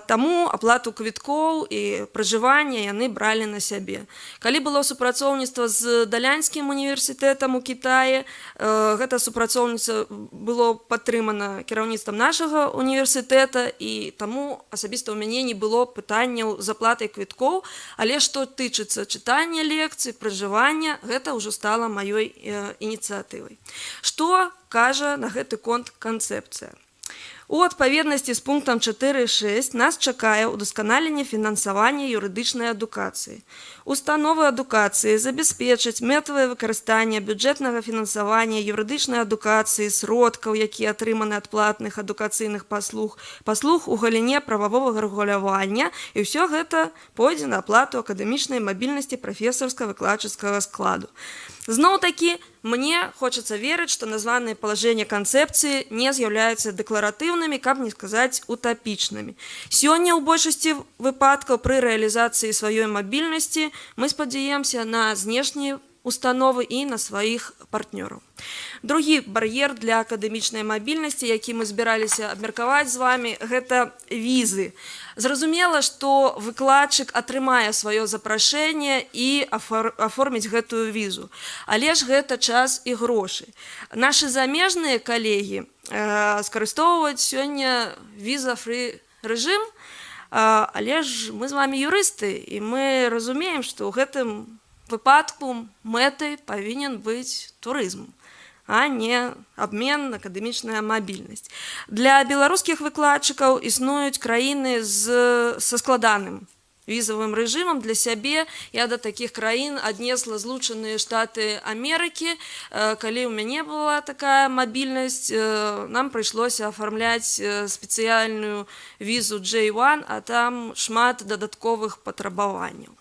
таму аплату квіткоў і пражывання яны бралі на сябе. Калі было супрацоўніцтва з Далянскім універсітэтам у Кітаі, гэта супрацоўніцтва было падтрымана кіраўніцтвам нашага універсітэта, і таму асабіста ў мяне не было пытанняў з аплатай квіткоў, але што тычыцца чытання лекцый, пражывання, гэта ўжо стала маёй ініцыятывай. Што кажа на гэты конт канцэпцыя? У адпаведнасці з пунктам 4.6 нас чакае ўдасканаленне фінансавання юрыдычнай адукацыі. Установы адукацыі забяспечаць мэтавае выкарыстанне бюджэтнага фінансавання юрыдычнай адукацыі, сродкаў, якія атрыманы ад платных адукацыйных паслуг у галіне прававога рэгулявання, і ўсё гэта пойдзе на аплату акадэмічнай мабільнасці прафесарска-выкладчыцкага складу. Зноў-такі, мне хочацца верыць, што названыя палажэнні канцэпцыі не з'яўляюцца дэкларатыўнымі, каб не сказаць утапічнымі. Сёння ў большасці выпадкаў пры рэалізацыі сваёй мабільнасці мы спадзяемся на знешнія установы і на сваіх партнёраў. Другі бар'ер для акадэмічнай мабільнасці, які мы збіраліся абмеркаваць з вамі, гэта візы. Зразумела, што выкладчык атрымае сваё запрашэнне і аформіць гэтую візу. Але ж гэта час і грошы. Нашы замежныя калегі скарыстоўваюць сёння віза-фрі рэжым, але ж мы з вамі юрысты, і мы разумеем, што ў гэтым выпадку мэтай павінен быць турызм, а не абмен, акадэмічная мабільнасць. Для беларускіх выкладчыкаў існуюць краіны са складаным візавым рэжымам. Для сябе я да такіх краін аднесла Злучаныя Штаты Амерыкі. Калі ў мяне была такая мабільнасць, нам прыйшлося афармляць спецыяльную візу J1, а там шмат дадатковых патрабаванняў.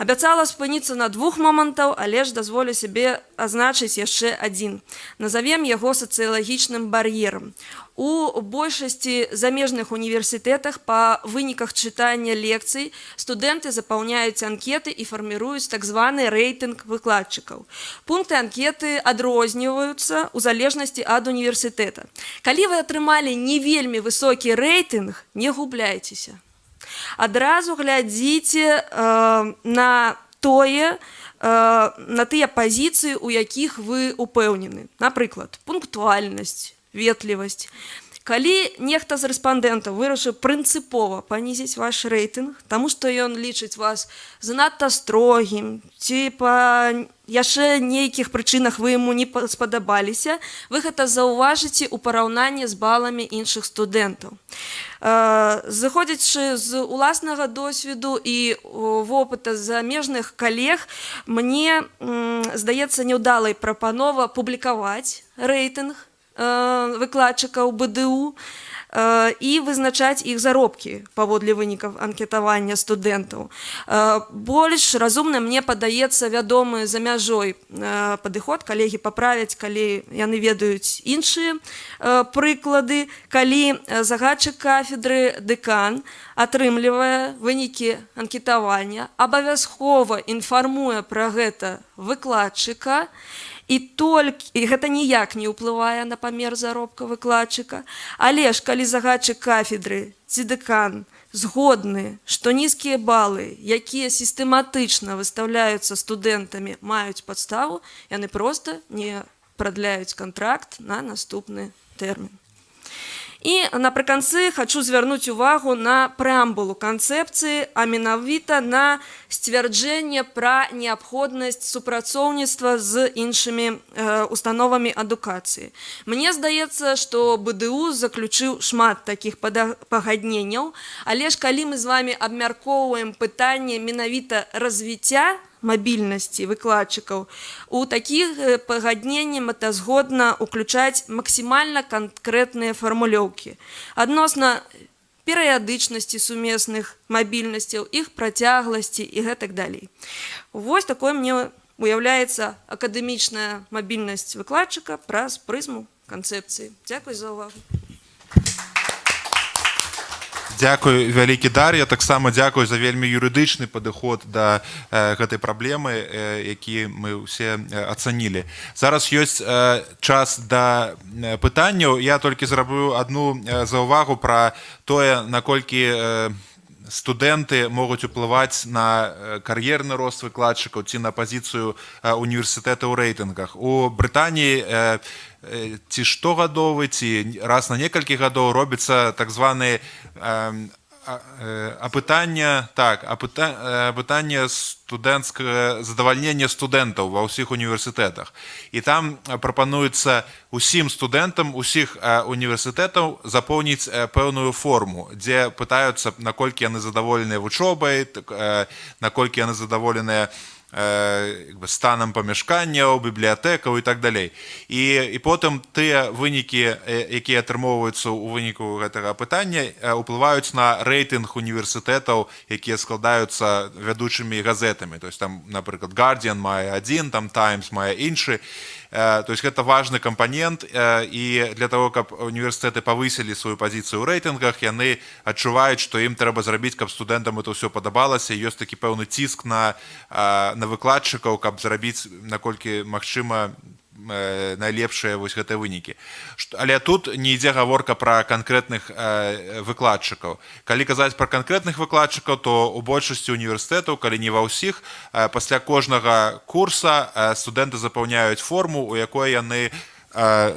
Абяцала спыніцца на двух момантаў, але ж дазволю сябе азначыць яшчэ адзін. Назавем яго сацыялагічным бар'ерам. У большасці замежных універсітэтах па выніках чытання лекцый студэнты запаўняюць анкеты і фарміруюць так званы рэйтынг выкладчыкаў. Пункты анкеты адрозніваюцца ў залежнасці ад універсітэта. Калі вы атрымалі не вельмі высокі рэйтынг, не губляйцеся. Адразу глядзіце на тыя пазіцыі, у якіх вы упэўнены. Напрыклад, пунктуальнасць, ветлівасць. Калі нехта з рэспандэнтаў вырашыў прынцыпова панізіць ваш рэйтынг, таму што ён лічыць вас занадта строгім, ці па яшчэ нейкіх прычынах вы яму не спадабаліся, вы гэта заўважыце ў параўнанні з баламі іншых студэнтаў. Зыходзячы з уласнага досведу і вопыта замежных калег, мне здаецца няўдалай прапанова публікаваць рэйтынг выкладчыкаў БДУ і вызначаць іх заробкі паводле вынікаў анкетавання студэнтаў. Больш разумна мне падаецца вядомы за мяжой падыход, калегі паправяць, калі яны ведаюць іншыя прыклады, калі загадчык кафедры дэкан атрымлівае вынікі анкетавання, абавязкова інфармуе пра гэта выкладчыка, і гэта ніяк не ўплывае на памер заробка выкладчыка. Але ж калі загадчык кафедры ці дэкан згодны, што нізкія балы, якія сістэматычна выстаўляюцца студэнтамі, маюць падставу, яны проста не прадляюць кантракт на наступны тэрмін. І напрыканцы хачу звярнуць увагу на прэамбулу канцэпцыі, а менавіта на сцвярджэнне пра неабходнасць супрацоўніцтва з іншымі установамі адукацыі. Мне здаецца, што БДУ заключыў шмат такіх пагадненняў, але ж калі мы з вами абмяркоўваем пытанне менавіта развіцця мабільнасці выкладчыкаў, у такіх пагадненні мэтазгодна ўключаць максімальна канкрэтныя фармулёўкі адносна перыядычнасці сумесных мабільнасцяў, іх працягласці і гэтак далей. Вось такое мне уяўляецца акадэмічная мабільнасць выкладчыка праз прызму канцэпцыі. Дзякуй за ўвагу. Дзякуй вялікі, Дар'я, таксама дзякуй за вельмі юрыдычны падыход да гэтай праблемы, які мы ўсе ацанілі. Зараз ёсць час да пытанняў. Я толькі зраблю адну заўвагу пра тое, наколькі студэнты могуць уплываць на кар'ерны рост выкладчыкаў ці на пазіцыю універсітэта ў рэйтынгах. У Брытаніі ці штогадовы, ці раз на некалькі гадоў робіцца так званыя апытання студэнцкага задавальнення студэнтаў ва ўсіх універсітэтах. І там прапануецца усім студэнтам усіх універсітэтаў запоўніць пэўную форму, дзе пытаюцца, наколькі яны задаволеныя вучобай, наколькі яны задаволеныя станам памяшканняў, бібліятэкаў і так далей. І потым тыя вынікі, якія атрымоўваюцца ў выніку гэтага пытання, уплываюць на рэйтынг універсітэтаў, якія складаюцца вядучымі газетамі. То есть там, напрыклад, Guardian мае адзін, там Times мае іншы. То есть гэта важны кампанент, і для того, каб універсітэты павысілі сваю пазіцыю ў рэйтынгах, яны адчуваюць, што ім трэба зрабіць, каб студэнтам это ўсё падабалася. Ёсць такі пэўны ціск на выкладчыкаў, каб зрабіць, наколькі магчыма, найлепшыя вось гэтыя вынікі. Але тут не ідзе гаворка пра канкрэтных выкладчыкаў. Калі казаць пра канкрэтных выкладчыкаў, то у большасці універсітэтаў, калі не ва ўсіх, пасля кожнага курса студэнты запаўняюць форму, у якой яны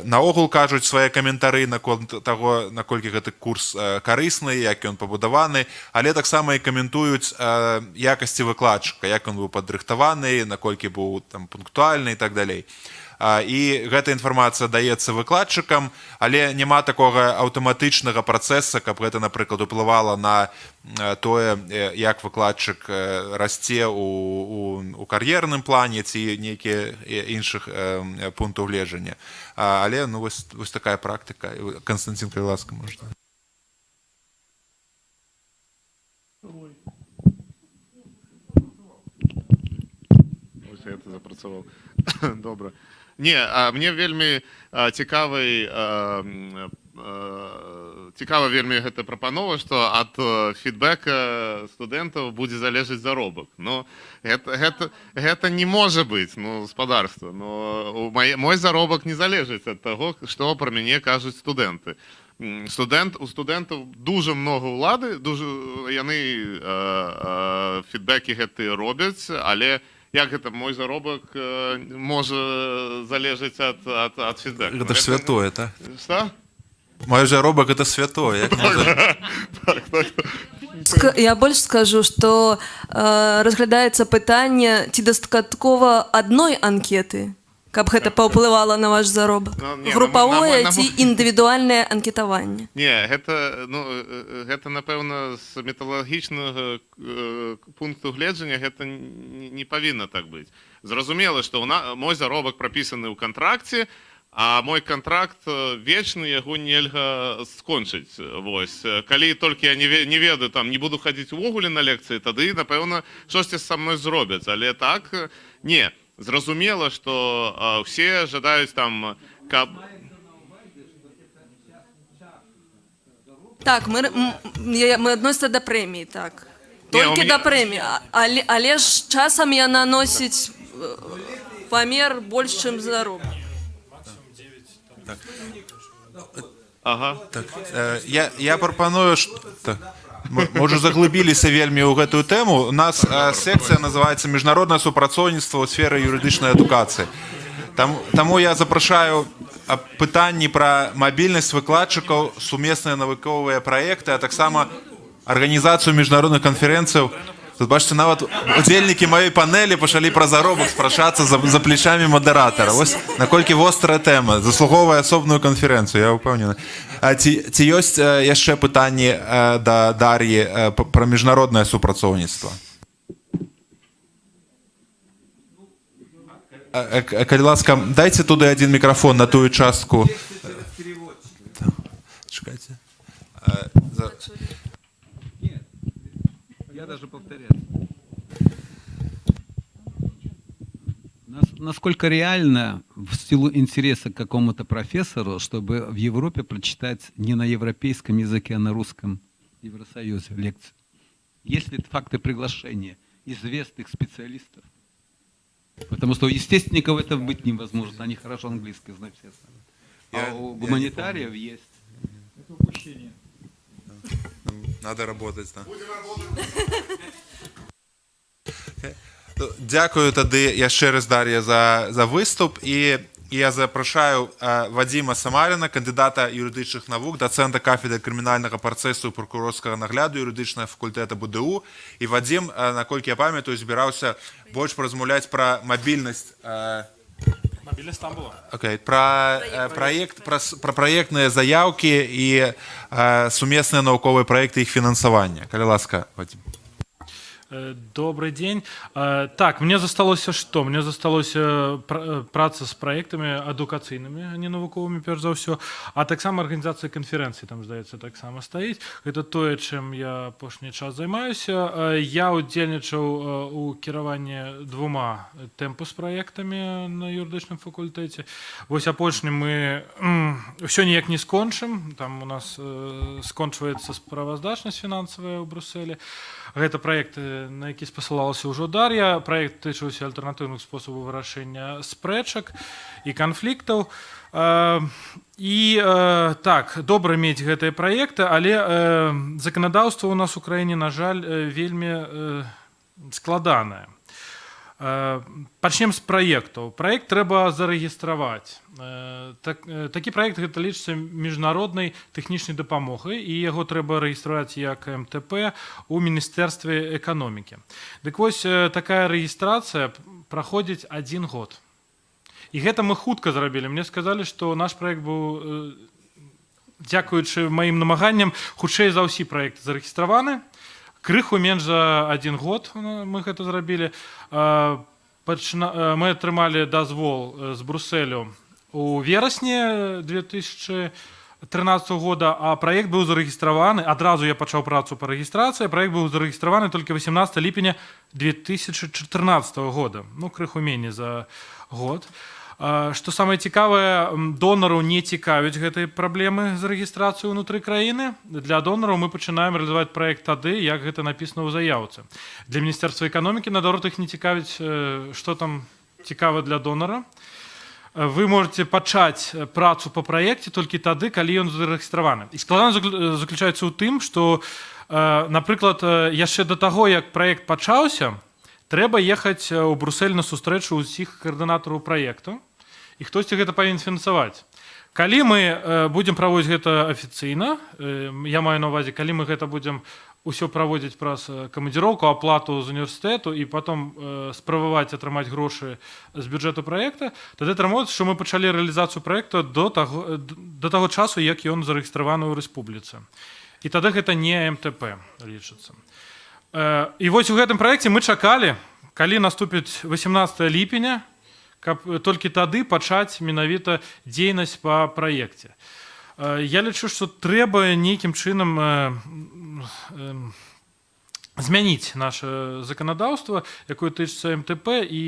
наогул кажуць свае каментары наконт таго, наколькі гэты курс карысны, як ён пабудаваны, але таксама і каментуюць якасці выкладчыка, як ён быў падрыхтаваны, наколькі быў там пунктуальны і так далей. І гэта інфармацыя даецца выкладчыкам, але няма такога аўтаматычнага працэса, каб гэта, напрыклад, уплывала на тое, як выкладчык расце у кар'ерным плане ці нейкія іншых пунктаў гледжання. Але вось такая практыка. Константин Крыласка, можна. Ось я это запрацаваў. Добра. Не, мне вельмі цікава вельмі гэта прапанова, што ад фідбэка студэнтаў будзе залежаць заробак. Но гэта не можа быць, гаспадарства. Но мой заробак не залежыць ад таго, што пра мяне кажуць студэнты. У студэнтаў дужа многа ўлады, яны фідбэкі гэтыя робяць, але як гэта мой заробак можа залежаць ад фідбэку? Гэта ж святое, так? Што? Мой заробак это святое. Я больш скажу, што разглядаецца пытанне, ці дастаткова адной анкеты, каб гэта паўплывала на ваш заробак? Групавое ці індывідуальнае анкетаванне? Не, гэта, напэўна, з метадалагічнага пункту гледжання гэта не павінна так быць. Зразумела, што мой заробак прапісаны ў кантракце, а мой кантракт вечны, яго нельга скончыць. Калі толькі я не ведаю, не буду хадзіць увогуле на лекцыі, тады, напэўна, штосьці са мной зробяць. Але так, не. Зразумела, што ўсе жадаюць там, каб... Так, мы адносіцца да прэміі, так. Толькі да прэміі. Але ж часам яна носіць памер больш, чым заробак. Ага. Я прапаную, што... Мы уже заглыбіліся вельмі ў гэтую тэму. У нас секцыя называецца «Міжнароднае супрацоўніцтва ў сферы юрыдычнай адукацыі». Таму я запрашаю пытанні пра мабільнасць выкладчыкаў, сумесныя навуковыя праекты, а таксама арганізацыю міжнародных канферэнцыяў Тут бачите, нават удзельнікі маёй панелі пачалі пра заробак спрашацца за плечамі мадэратара. Вось наколькі вострая тэма, заслугоўвае асобную канферэнцыю, я ўпэўнены. Ці ёсць яшчэ пытанні да Дар'і пра міжнароднае супрацоўніцтва? Калі ласка, дайце туды один мікрафон на тую частку. Чекайте. Я даже повторяю. Насколько реально в силу интереса к какому-то профессору, чтобы в Европе прочитать не на европейском языке, а на русском Евросоюзе лекцию? Есть ли факты приглашения известных специалистов? Потому что у естественников это быть невозможно, они хорошо английский знают все. А у гуманитариев есть. Это упущение. Надо работать, да. Дякую тады яшчэ раз, Дар'я, за выступ. І я запрашаю Вадзіма Самаріна, кандыдата юрыдычных навук, дацэнта кафедры крымінальнага працэсу і прокурорскага нагляду юрыдычнага факультэта БДУ. І Вадзім, наколькі я памятаю, збіраўся больш паразмаўляць пра мабільнасць. Мобильность там была. Окей, пра праектныя заяўкі і сумесныя навуковыя праекты іх фінансавання. Калі ласка, Вадзім. Добрый день. Так, мне засталося что? Мне засталося праца з праектамі адукацыйнымі, а не навуковымі, перш за ўсё. А таксама арганізацыя канферэнцыі, там, здаецца, таксама стаіць. Гэта тое, чым я апошні час займаюся. Я удзельнічаў у кіраванні 2 тэмпус-праектамі на юрыдычным факультэце. Вось апошні мы ўсё ніяк не скончым. Там у нас скончваецца справаздачнасць фінансавая ў Брусэлі. Гэта праект, на які спасылалася ўжо Дар'я. Праект тычыўся альтэрнатыўных спосабаў вырашэння спрэчак і канфліктаў. І так, добра мець гэтыя праекты, але заканадаўства ў нас у краіне, на жаль, вельмі складанае. Пачнем з праектаў. Праект трэба зарэгістраваць. Такі праект гэта лічыцца міжнароднай тэхнічнай дапамогай, і яго трэба рэгістраваць як МТП у Міністэрстве эканомікі. Дык вось такая рэгістрацыя праходзіць 1 год. І гэта мы хутка зрабілі. Мне сказалі, што наш праект быў, дзякуючы маім намаганням, хутчэй за ўсе праекты зарэгістраваны. Крыху менш за 1 год мы гэта зрабілі. Мы атрымалі дазвол з Брусэлю у верасні 2013 года, а праект быў зарэгістраваны, адразу я пачаў працу па рэгістрацыі, праект быў зарэгістраваны толькі 18 ліпеня 2014 года. Ну, крыху меней за год. Што самае цікавае, донараў не цікавяць гэтыя праблемы з рэгістрацыяй унутры краіны. Для донараў мы пачынаем рэалізаваць праект тады, як гэта напісана ў заяўцы. Для Міністэрства эканомікі, наадварот, іх не цікавіць, што там цікава для донара. Вы можете пачаць працу па праекце толькі тады, калі ён зарэгістраваны. І складанасць заключаецца ў тым, што, напрыклад, яшчэ да таго, як праект пачаўся, трэба ехаць у Брусэль на сустрэчу ўсіх каардынатараў праекту, і хтосьці гэта павінен фінансаваць. Калі мы будзем праводзіць гэта афіцыйна, я маю на ўвазе, калі мы гэта будзем ўсё праводзіць праз камандзіроўку, аплату з універсітэту і потом спрабаваць атрымаць грошы з бюджэту праекта, тады атрымаецца, што мы пачалі рэалізацыю праекта до таго часу, як ён зарэгістраваны ў рэспубліцы. І тады гэта не МТП лічыцца. І вось у гэтым праекце мы чакалі, калі наступіць 18 ліпеня, каб толькі тады пачаць менавіта дзейнасць па праекце. Я лічу, што трэба нейкім чынам змяніць наше заканадаўства, якое тычыцца МТП, і,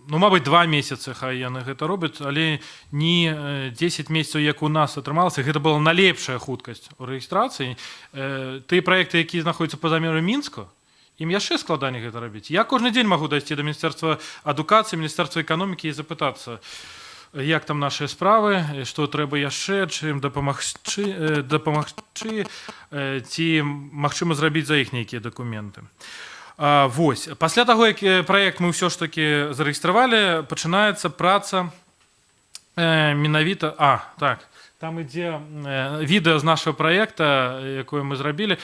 ну, мабыць, 2 месяцы хай яны гэта робяць, але не 10 месяцаў, як у нас атрымалася. Гэта была найлепшая хуткасць у рэгістрацыі. Тыя праекты, якія знаходзяцца па-за межамі Мінску, ім яшчэ складаней гэта рабіць. Я кожны дзень магу дайсці да Міністэрства адукацыі, Міністэрства эканомікі і запытацца, як там нашыя справы, што трэба яшчэ, чым дапамагчы, ці магчыма зрабіць за іх нейкія дакументы. Вось. Пасля таго, як праект мы ўсё ж такі зарэгістравалі, пачынаецца праца менавіта... Так, там ідзе відэо з нашого проекту, якое мы зрабілі.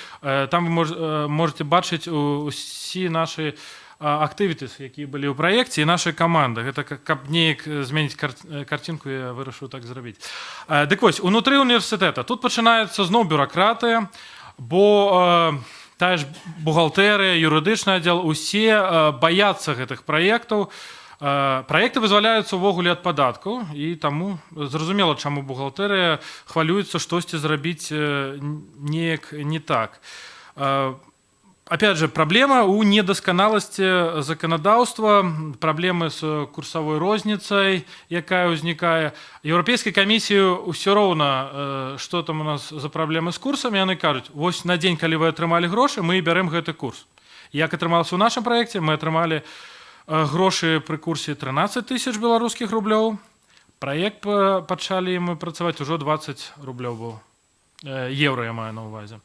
Там вы можете бачыць усі наші activities, якія былі ў праекце, і нашай каманды. Гэта каб неяк зменіць карцінку, я вырашыў так зрабіць. Дык вось, унутры універсітэта тут пачынаецца зноў бюракратыя, бо тая ж бухгалтэрыя, юрыдычны аддзел, усе баяцца гэтых праектаў. Праекты вызваляюцца ўвогуле ад падаткаў, і таму зразумела, чаму бухгалтэрыя хвалюецца штосьці зрабіць неяк не так. Опять же, проблема у недосконалости законодаўства, проблемы с курсовой розницей, якая ўзнікае. Еўрапейскай камісіі ўсё роўна, што там у нас за праблемы з курсамі, яны кажуць, вось на дзень, калі вы атрымалі грошы, мы бярем гэты курс. Як атрымалася ў нашым праекце, мы атрымалі грошы пры курсе 13 000 беларускіх рублёў. Праект пачалі мы працаваць ужо 20 рублёў быў. Еўра я маю на ўвазе.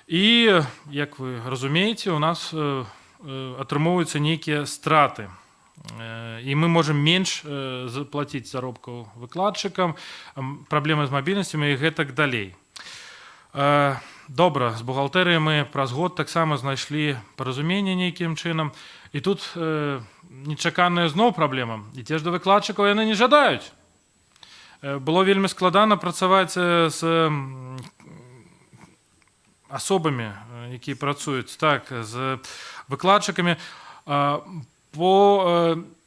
І, як вы разумееце, у нас атрымоўваюцца нейкія страты. І мы можам менш заплаціць заробкаў выкладчыкам, праблемы з мабільнасцямі і гэтак далей. Добра, з бухгалтэрыяй мы праз год таксама знайшлі паразуменне нейкім чынам. І тут нечаканая зноў праблема. І ці ж да выкладчыкаў яны не жадаюць. Было вельмі складана працаваць з асобамі, якія працуюць так з выкладчыкамі, бо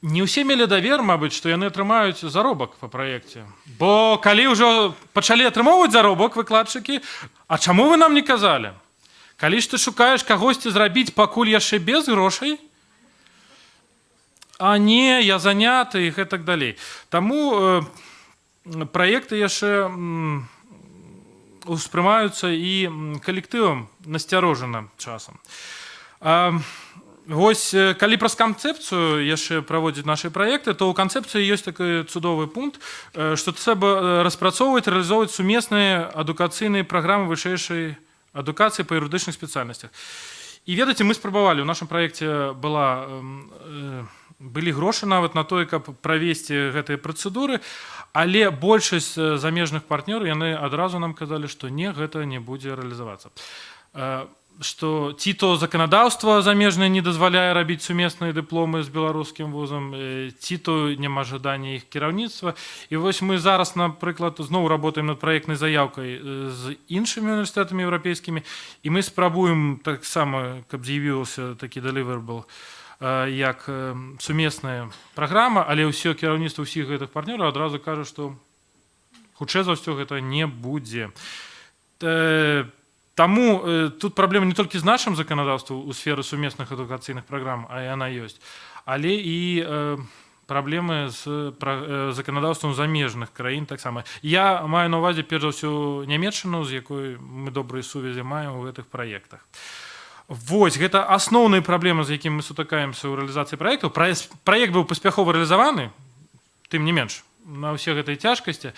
не ўсе мелі давер, мабыць, што яны атрымаюць заробак па праекце. Бо калі ўжо пачалі атрымоўваць заробак выкладчыкі, а чаму вы нам не казалі? Калі ж ты шукаеш кагосьці зрабіць пакуль яшчэ без грошай, а не, я заняты і гэтак далей. Таму праекты яшчэ успрымаюцца і калектывам насцярожана часам. Вось, калі праз канцэпцыю яшчэ праводзіць нашы праекты, то ў канцэпцыі ёсць такі цудовы пункт, што трэба распрацоўваць, рэалізоўваць сумесныя адукацыйныя праграмы вышэйшай адукацыі па юрыдычных спецыяльнасцях. І ведаеце, мы спрабавалі, у нашым праекце былі грошы нават на тое, каб правесці гэтыя працэдуры, але большасць замежных партнёраў яны адразу нам казалі, што не, гэта не будзе рэалізавацца. Што ці то заканадаўства замежнае не дазваляе рабіць сумесныя дыпломы з беларускім вузам, ці то няма жадання іх кіраўніцтва. І вось мы зараз, напрыклад, зноў работаем над праектнай заяўкай з іншымі універсітэтамі еўрапейскімі, і мы спрабуем таксама, каб з'явіўся такі deliverable, як сумесная праграма, але ўсё кіраўніцтва ўсіх гэтых партнёраў адразу кажа, што хутчэй за ўсё гэта не будзе. Таму тут праблема не толькі з нашым заканадаўствам у сферы сумесных адукацыйных праграм, а яна ёсць, але і праблемы з заканадаўствам замежных краін таксама. Я маю на ўвазе перш за ўсё Нямецчыну, з якой мы добрыя сувязі маем у гэтых праектах. Вось, гэта асноўныя праблемы, з якімі мы сутыкаемся ў рэалізацыі праектаў. Праект быў паспяхова рэалізаваны, тым не менш, на ўсе гэтыя цяжкасці.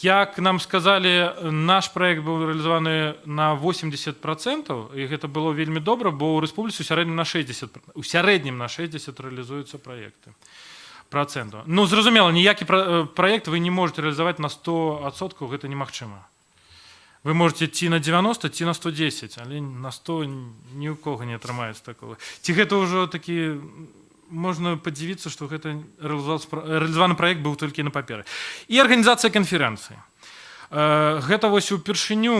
Як нам сказалі, наш праект быў рэалізаваны на 80%, і гэта было вельмі добра, бо ў рэспубліцы ў сярэднім на 60 рэалізуюцца праекты. Ну, зразумела, ніякі праект вы не можете рэалізаваць на 100%, гэта немагчыма. Вы можете ці на 90, ці на 110, але на 100 ні ў кого не атрымаецца такого. Ці гэта ўжо такі, можна падзівіцца, што гэта рэалізаваны праект быў толькі на паперы. І арганізацыя канферэнцыі. Гэта вось упершыню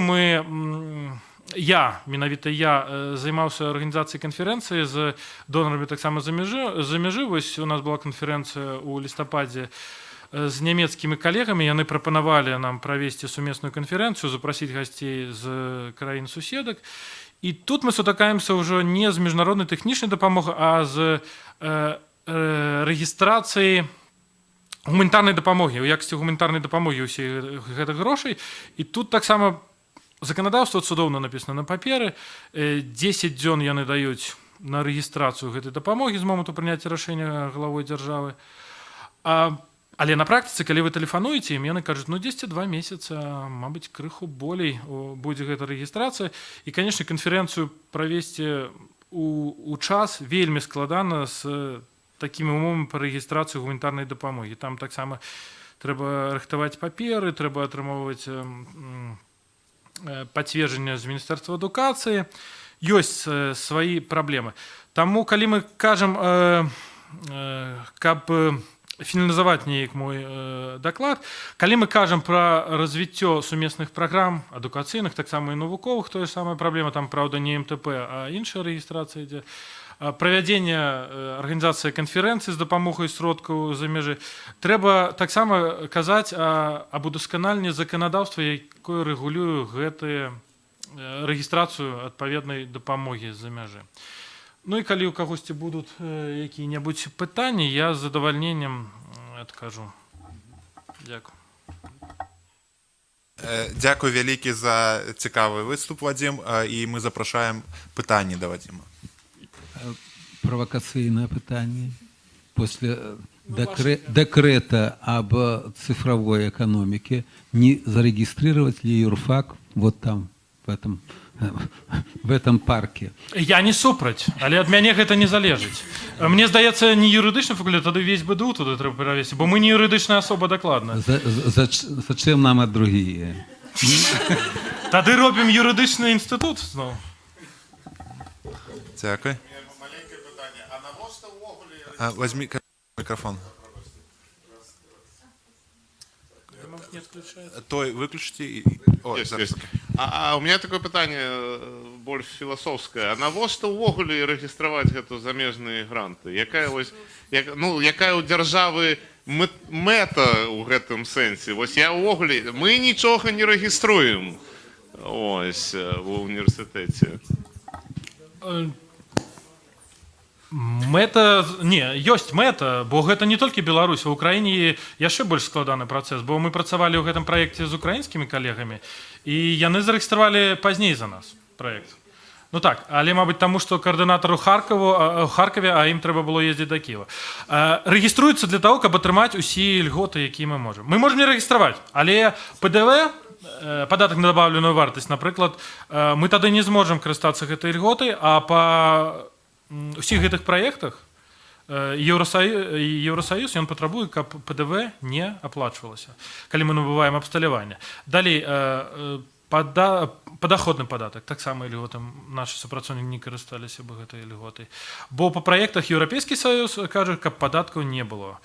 менавіта я займаўся арганізацыяй канферэнцыі з донарамі таксама за мяжы. Вось у нас была канферэнцыя ў лістападзе з нямецкімі калегамі, яны прапанавалі нам правесці сумесную канферэнцыю, запрасіць гасцей з краін суседак. І тут мы сутыкаемся ўжо не з міжнароднай тэхнічнай дапамогай, а з рэгістрацыяй гуманітарнай дапамогі, у якасці гуманітарнай дапамогі ўсіх гэтых грошай. І тут таксама заканадаўства цудоўна напісана на паперы. 10 дзён яны даюць на рэгістрацыю гэтай дапамогі з моманту прыняцця рашэння главой дзяржавы. Але на практыцы, калі вы тэлефануеце ім, яны кажуць, ну 10-2 месяца, мабыць, крыху болей будзе гэта рэгістрацыя. І, канешне, канферэнцыю правесці у час вельмі складана з такімі умовамі па рэгістрацыі гуманітарнай дапамогі. Там таксама трэба рыхтаваць паперы, трэба атрымоўваць пацверджанне з міністэрства адукацыі. Ёсць свае праблемы. Таму калі мы кажам, каб фіналізаваць неяк мой даклад, калі мы кажам пра развіццё сумесных праграм адукацыйных, таксама і навуковых, тое самая праблема, там праўда не МТП, а іншая рэгістрацыя ідзе, правядзення арганізацыі канферэнцыі з дапамогай сродкаў за межы. Трэба таксама казаць аб удасканаленні заканадаўства, якое рэгулюе гэтыя рэгістрацыю адпаведнай дапамогі з-за мяжы. Ну і калі ў кагосьці будуць якія-небудзь пытанні, я з задавальненнем адкажу. Дзякую. Дзякуй вялікі за цікавы выступ, Вадзім, і мы запрашаем пытанні да Вадзіма. Провокационное питание. После декрета об цифровой экономике не зарегистрировать ли юрфак вот там, в этом парке? Я не супраць, але ад мяне гэта не залежыць. Мне здаецца, не юрыдычны факультэт, тады весь БДУ туды трэба перавесці, бо мы не юрыдычная асоба дакладна. Зачем нам от другие? Тады робім юрыдычны інстытут зноў. Дзякуй. Возьми микрофон. Той выключите. Есть. А у меня такое пытанне больш філасофскае. А навошта ўвогуле рэгістраваць гэту замежныя гранты? Якая ў дзяржавы мэта ў гэтым сэнсе? Вось я ўвогуле, мы нічога не рэгіструем ось ва універсітэце. Мэта, не, ёсць мэта, бо гэта не толькі Беларусь, у Украіне яшчэ больш складаны працэс, бо мы працавалі ў гэтым праекце з украінскімі калегамі, і яны зарэгістравалі пазней за нас праект. Ну так, але, мабыць, таму, што каардынатару Харкаве, а ім трэба было ездзіць да Кіева. Рэгіструецца для таго, каб атрымаць усе льготы, якія мы можам. Мы можам не рэгістраваць, але ПДВ, падатак на дабаўленую вартасць, напрыклад, мы тады не зможам карыстацца гэтай льготай, а па ўсіх гэтых праектах Еўрасаюз, ён патрабуе, каб ПДВ не аплачвалася, калі мы набываем абсталяванне. Далей, падаходны падатак, таксама льготам нашы супрацоўнікі не карысталіся бы гэтай льготай. Бо па праектах Еўрапейскі Саюз кажа, каб падаткаў не было.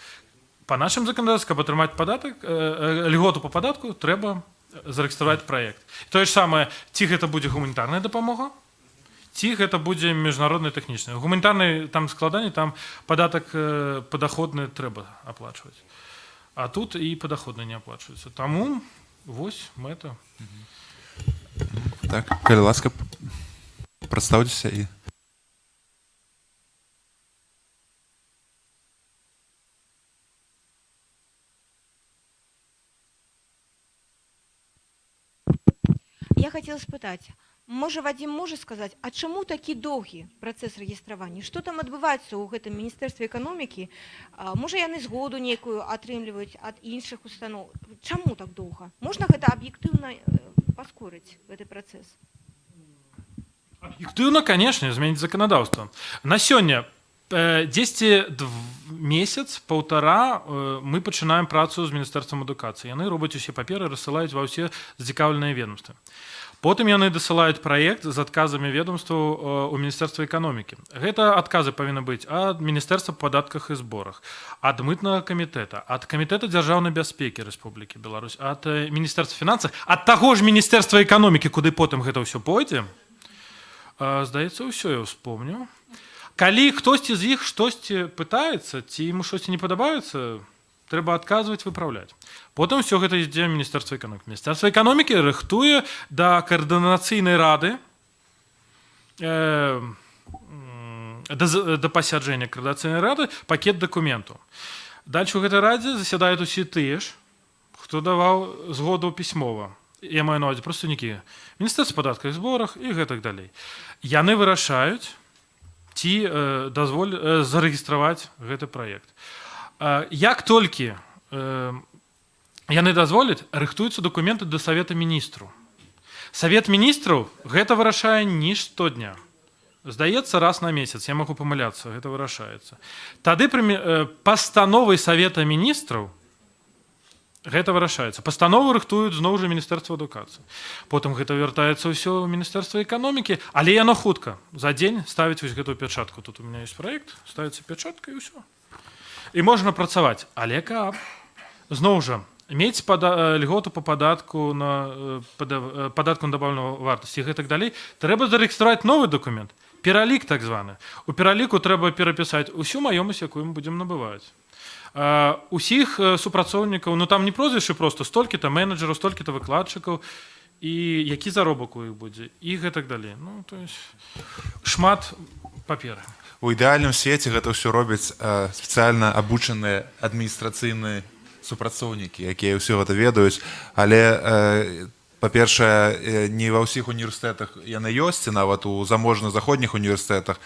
Па нашым заканадаўстве, каб атрымаць падатак, льготу па падатку, трэба зарэгістраваць праект. Тое ж самае, ці гэта будзе гуманітарная дапамога, ці гэта будзе міжнародная тэхнічная. Гуманітарны там складанне, там падатак падаходны трэба аплачваць. А тут і падаходны не аплачваецца. Таму вось мэта. Так, калі ласка, прадстаўцеся і... Я хотела спытаць, можа, Вадзім можа сказаць, а чаму такі доўгі працэс рэгістравання? Што там адбываецца ў гэтым міністэрстве эканомікі? Можа, яны згоду нейкую атрымліваюць ад іншых устаноў? Чаму так доўга? Можна гэта аб'ектыўна паскорыць, гэты працэс? Аб'ектыўна, канешне, зменіць заканадаўства. На сёння 10 месяц, паўтара мы пачынаем працу з міністэрствам адукацыі. Яны робяць усе паперы, рассылаюць ва ўсе зацікаўленыя ведомствы. Потым яны дасылаюць праект з адказамі ведомстваў у міністэрства эканомікі. Гэта адказы павінны быць ад міністэрства па падатках і зборах, ад мытнага камітэта, ад камітэта дзяржаўнай бяспекі Рэспублікі Беларусь, ад міністэрства фінансаў, ад таго ж міністэрства эканомікі, куды потым гэта ўсё пойдзе. Здаецца, ўсё я ўспомню. Калі хтосьці з іх штосьці пытаецца, ці ему штосьці не падабаецца, трэба адказваць, выпраўляць. Потым ўсё гэта ідзе ў міністэрства эканомікі. Міністэрства эканомікі рыхтуе да каардынацыйнай рады, да пасяджэння каардынацыйнай рады пакет дакументаў. Дальше ў гэтай радзе засядаюць усе тыя ж, хто даваў згоду пісьмова. Я маю на ўвазе прадстаўнікі міністэрства падаткаў і зборах і гэтак далей. Яны вырашаюць, ці зарэгістраваць гэты праект. Як толькі яны дазволяць, рыхтуюцца дакументы да Савета міністраў. Савет міністраў гэта вырашае не штодня. Здаецца, раз на месяц, я магу памыляцца, гэта вырашаецца. Тады пастановай Савета міністраў Гэта вырашаецца. Пастанову рыхтуюць зноў жа Міністэрства адукацыі. Потым гэта вяртаецца ўсё ў Міністэрства эканомікі, але яно хутка. За дзень ставіць вось гэтую пячатку. Тут у меня есть праект, ставіцца пячатка і ўсё. І можна працаваць. Але каб зноў жа мець льготу по падатку на падатку на дабаўную вартасць і гэтак далей, трэба зарэгістраваць новы дакумент. Пералік так званы. У пераліку трэба перапісаць усю маёмасць, якую мы будзем набываць. Усіх супрацоўнікаў, ну там не прозвішчы проста, столькі-то менеджераў, столькі-то выкладчыкаў, і які заробак у іх будзе, і гэтак далей. Ну, то есть шмат паперы. У ідэальным свеце гэта ўсё робяць спецыяльна абучаныя адміністрацыйныя супрацоўнікі, якія ўсё гэта ведаюць, але па-першае, не ва ўсіх універсітэтах яны ёсць, нават у заможна-заходніх універсітэтах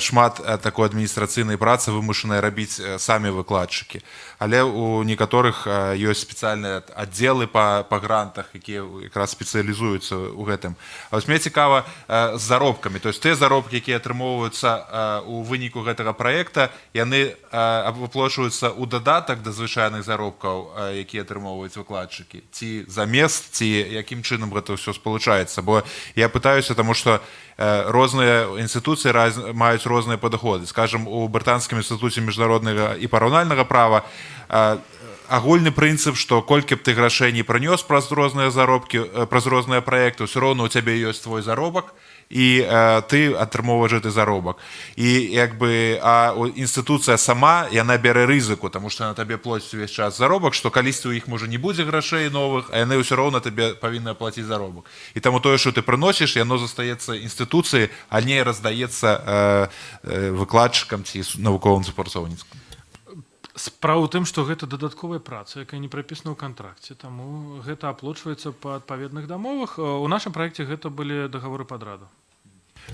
шмат такой адміністрацыйнай працы вымушаныя рабіць самі выкладчыкі. Але у некаторых ёсць спецыяльныя аддзелы па грантах, якія якраз спецыялізуюцца ў гэтым. А вось мне цікава з заробкамі. То есть тыя заробкі, якія атрымоўваюцца у выніку гэтага праекта, яны выплачваюцца ў дадатак да звычайных заробкаў, якія атрымоўваюць выкладчыкі. Ці замест, ці якім чынам гэта ўсё спалучаецца. Бо я пытаюся, таму што розныя інстытуцыі маюць розныя падыходы. Скажам, у брытанскім інстытуце міжнароднага і параўнальнага права агульны прынцып, што колькі б ты грашэй не прынёс праз розныя заробкі, праз розныя праекты, ўсё роўна у цябе ёсць твой заробак, і ты атрымоўваеш гэты заробак. І як бы інстытуцыя сама, яна бярэ рызыку, таму што на табе плоціць увесь час заробак, што калісьці ў іх можа не будзе грашэй новых, а яны ўсё роўна табе павінны аплаціць заробак. І таму тое, што ты прыносіш, яно застаецца інстытуцыі, а не раздаецца выкладчыкам ці навуковым супрацоўніцтвам. Справа ў тым, што гэта дадатковая праца, якая не прапісана ў кантракце, таму гэта аплочваецца па адпаведных дамовах. У нашым праекце гэта былі дагаворы падраду.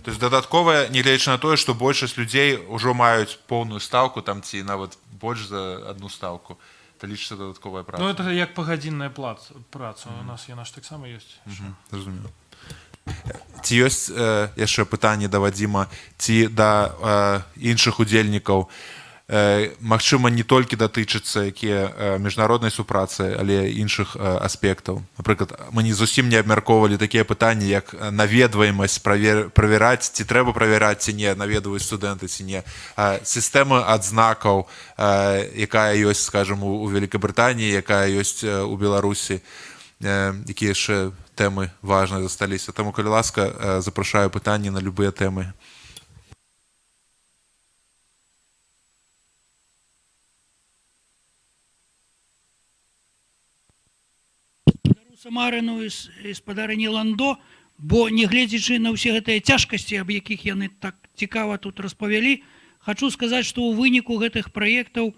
То есть дадатковая, нягледзячы на тое, што большасць людзей ўжо маюць поўную стаўку, там ці нават больш за адну стаўку, то лічыцца дадатковая праца. Ну, гэта як пагадзінная праца. У нас яна ж таксама ёсць. Зразумела. Ці ёсць яшчэ пытанне да Вадзіма, ці да іншых удзельнікаў? Магчыма, не толькі датычыцца якія міжнароднай супрацы, але іншых аспектаў. Напрыклад, мы не зусім не абмяркоўвалі такія пытанні, як наведваемасць, правяраць, ці трэба правяраць, ці не, наведваюць студэнты, ці не. Сістэма адзнакаў, якая ёсць, скажам, у Вялікабрытаніі, якая ёсць у Беларусі, якія яшчэ тэмы важныя засталіся. Таму, калі ласка, запрашаю пытанні на любыя тэмы. Самарыну і спадарыні Ландо, бо нягледзячы на ўсе гэтыя цяжкасці, аб якіх яны так цікава тут распавялі, хачу сказаць, што ў выніку гэтых праектаў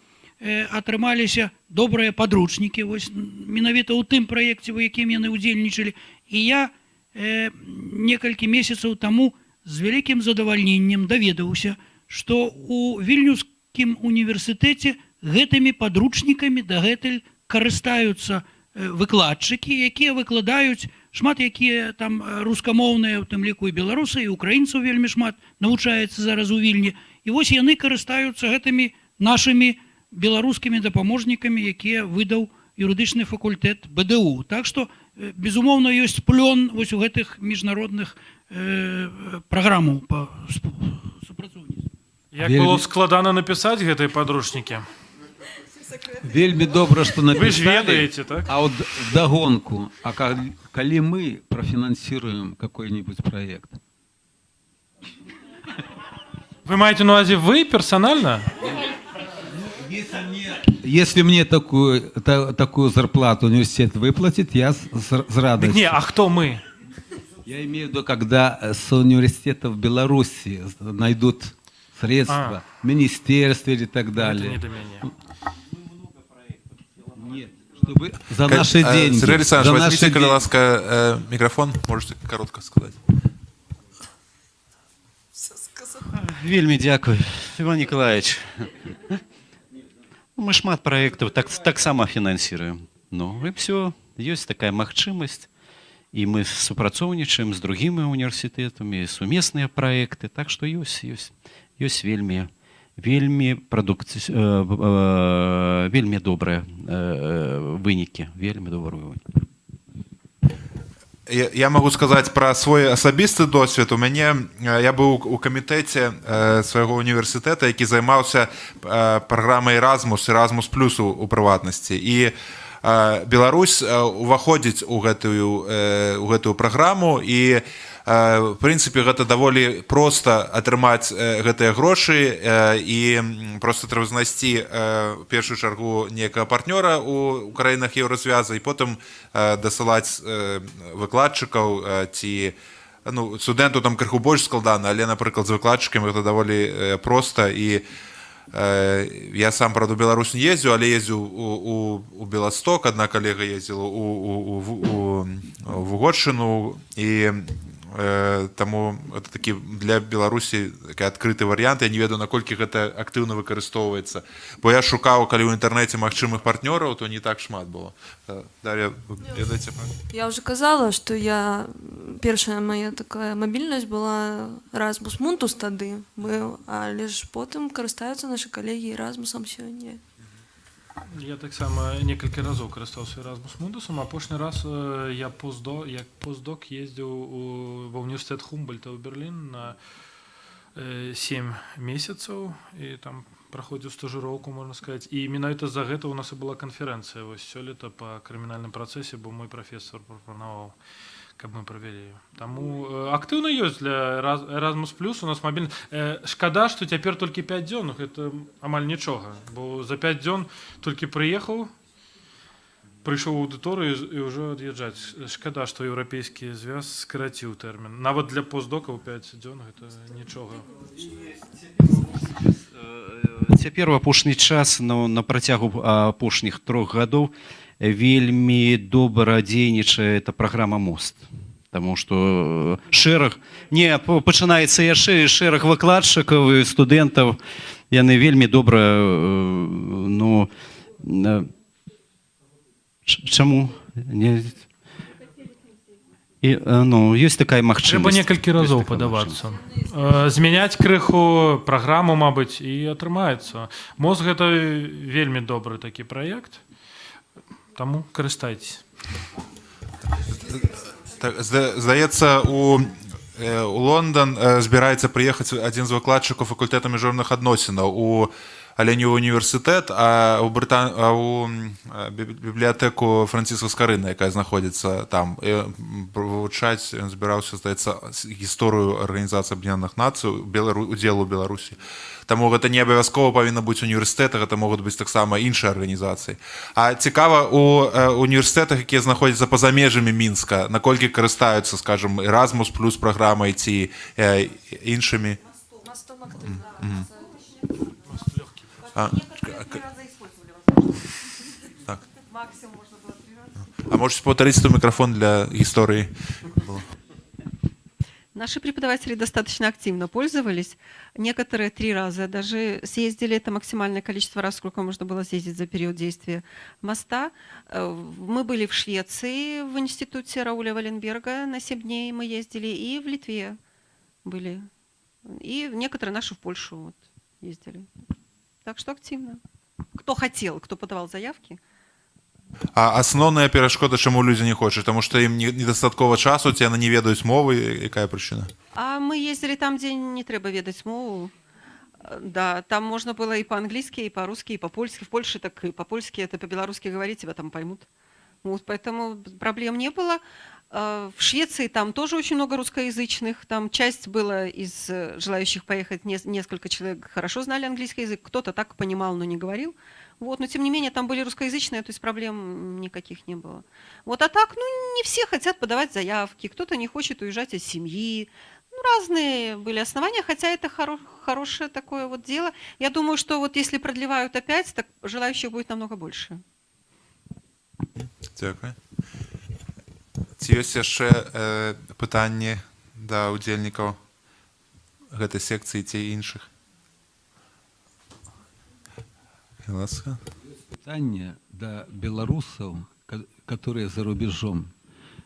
атрымаліся добрыя падручнікі, вось менавіта ў тым праекце, у якім яны ўдзельнічалі. І я некалькі месяцаў таму з вялікім задавальненнем даведаўся, што ў Вільнюскім універсітэце гэтымі падручнікамі дагэтуль карыстаюцца выкладчыкі, якія выкладаюць, шмат якія там рускамоўныя, у тым ліку і беларусы, і украінцаў вельмі шмат навучаецца зараз у Вільні. І вось яны карыстаюцца гэтымі нашымі беларускімі дапаможнікамі, якія выдаў юрыдычны факультэт БДУ. Так што, безумоўна, ёсць плён вось у гэтых міжнародных праграмаў па супрацоўніцтву. Як было складана напісаць гэтыя падручнікі? Вельмі добра, што написали. Вы ж ведаете, так? А вот вдогонку, а коли мы профинансируем какой-нибудь проект? Вы маете на увазе вы персонально? Если мне такую зарплату университет выплатит, я с радостью. Не, а кто мы? Я имею в виду, когда с университетов Беларуси найдут средства, в министерстве и так далее. Это не до меня. Чтобы за наши деньги. Сергей Александрович, возьмите, коли ласка, микрофон, можете коротко сказать. Вельмі дзякуй, Іван Николаевич. Мы шмат проектов таксама фінансируем. Ну, і все, ёсць такая магчымасць. І мы супрацоўнічаем з другімі універсітэтамі, сумесныя праекты. Так што ёсць вельмі вельмі вельмі добрыя вынікі, вельмі добрыя вынікі. Я могу сказаць пра свой асабісты досвед. У мяне я быў у камітэце свайго універсітэта, які займаўся праграмай Erasmus плюс у прыватнасці. І Беларусь уваходзіць у гэтую праграму, і в прынцыпе гэта даволі проста атрымаць гэтыя грошы, і проста трэба знайсці в першую чаргу некага партнёра у краінах еўразвяза і потым дасылаць выкладчыкаў ці студэнту там крыху больш складана, але, напрыклад, з выкладчыкамі гэта даволі проста. І я сам, правда, у Беларусь не ездзіў, але ездзіў у Беласток, адна калега ездзіла у Вугодшчыну, і таму это такі для Беларусі такі адкрыты варыянт. Я не ведаю, наколькі гэта актыўна выкарыстоўваецца, бо я шукаў, калі ў інтэрнэце магчымых партнёраў, то не так шмат было. Дар'я, ведаеце? Я уже казала, што першая моя такая мабільнасць была Erasmus Mundus тады быў, але ж потым карыстаюцца нашы калегі Erasmusам сёння. Я таксама некалькі разоў карыстаўся Erasmus Mundusам. Апошні раз я як постдок ездзіў ва універсітэт Хумбольта ў Берлін на 7 месяцаў, і там праходзіў стажыроўку, можна сказаць. І менавіта за гэта ў нас і была канферэнцыя вось сёлета па крымінальным працэсе, бо мой прафесор прапанаваў, каб мы правялі. Таму актыўна ёсць для Erasmus+, у нас мабільны. Шкада, што цяпер толькі 5 дзён, гэта амаль нічога, бо за 5 дзён толькі прыехаў, прыйшоў у аўдыторыю і ўжо ад'язджаць. Шкада, што еўрапейскі звяз скараціў тэрмін. Нават для постдокаў 5 дзён гэта нічога. Цяпер у апошні час, на працягу апошніх 3 гадоў, вельмі добра дзейнічае эта праграма «Мост». Таму што пачынаецца яшчэ шэраг выкладчыкаў і студэнтаў, яны вельмі добра, чаму? Ёсць такая магчымасць. Трэба некалькі разоў падавацца. Змяняць крыху праграму, мабыць, і атрымаецца. «Мост» гэта вельмі добры такі праект. Таму карыстайцеся. Здаецца, у Лондан збіраецца прыехаць адзін з выкладчыкаў факультэта міжнародных адносінаў, але не ў універсітэт, а ў бібліятэку Франціска Скарына, якая знаходзіцца там. Вывучаць ён збіраўся, здаецца, гісторыю Арганізацыі Аб'яднаных Нацый, удзелу ў Беларусі. Таму гэта не абавязкова павінна быць універсітэты, гэта могуць быць таксама іншыя арганізацыі. А цікава, у універсітэтах, якія знаходзяцца па-за межамі Мінска, наколькі карыстаюцца, скажам, Erasmus плюс праграмай ці іншымі? Мостом актыўна. А можете повторить свой микрофон для истории? Наши преподаватели достаточно активно пользовались. Некоторые 3 раза даже съездили. Это максимальное количество раз, сколько можно было съездить за период действия моста. Мы были в Швеции, в институте Рауля Валенберга на 7 дней мы ездили. И в Литве были. И некоторые наши в Польшу ездили. Так что активно. Кто хотел, кто подавал заявки. А асноўная перашкода, чаму людзі не хочуць? Таму што ім недастаткова часу, ці яны не ведаюць мовы, якая прычына? А мы ездили там, где не трэба ведаць мову. Да, там можно было и по-английски, и по-русски, и по-польски. В Польше так и по-польски, это по-белорусски говорить, тебя там поймут. Вот, поэтому проблем не было. В Швеции там тоже очень много русскоязычных. Там часть была из желающих поехать, несколько человек хорошо знали английский язык, кто-то так понимал, но не говорил. Вот, но тем не менее там были русскоязычные, то есть проблем никаких не было. Вот, а так, не все хотят подавать заявки, кто-то не хочет уезжать из семьи. Разные были основания, хотя это хорошее такое вот дело. Я думаю, что вот если продлевают опять, так желающих будет намного больше. Дякую. Ці ёсць яшчэ пытанні да удзельнікаў гэтай секцыі ці іншых? Питание до белорусов, которые за рубежом.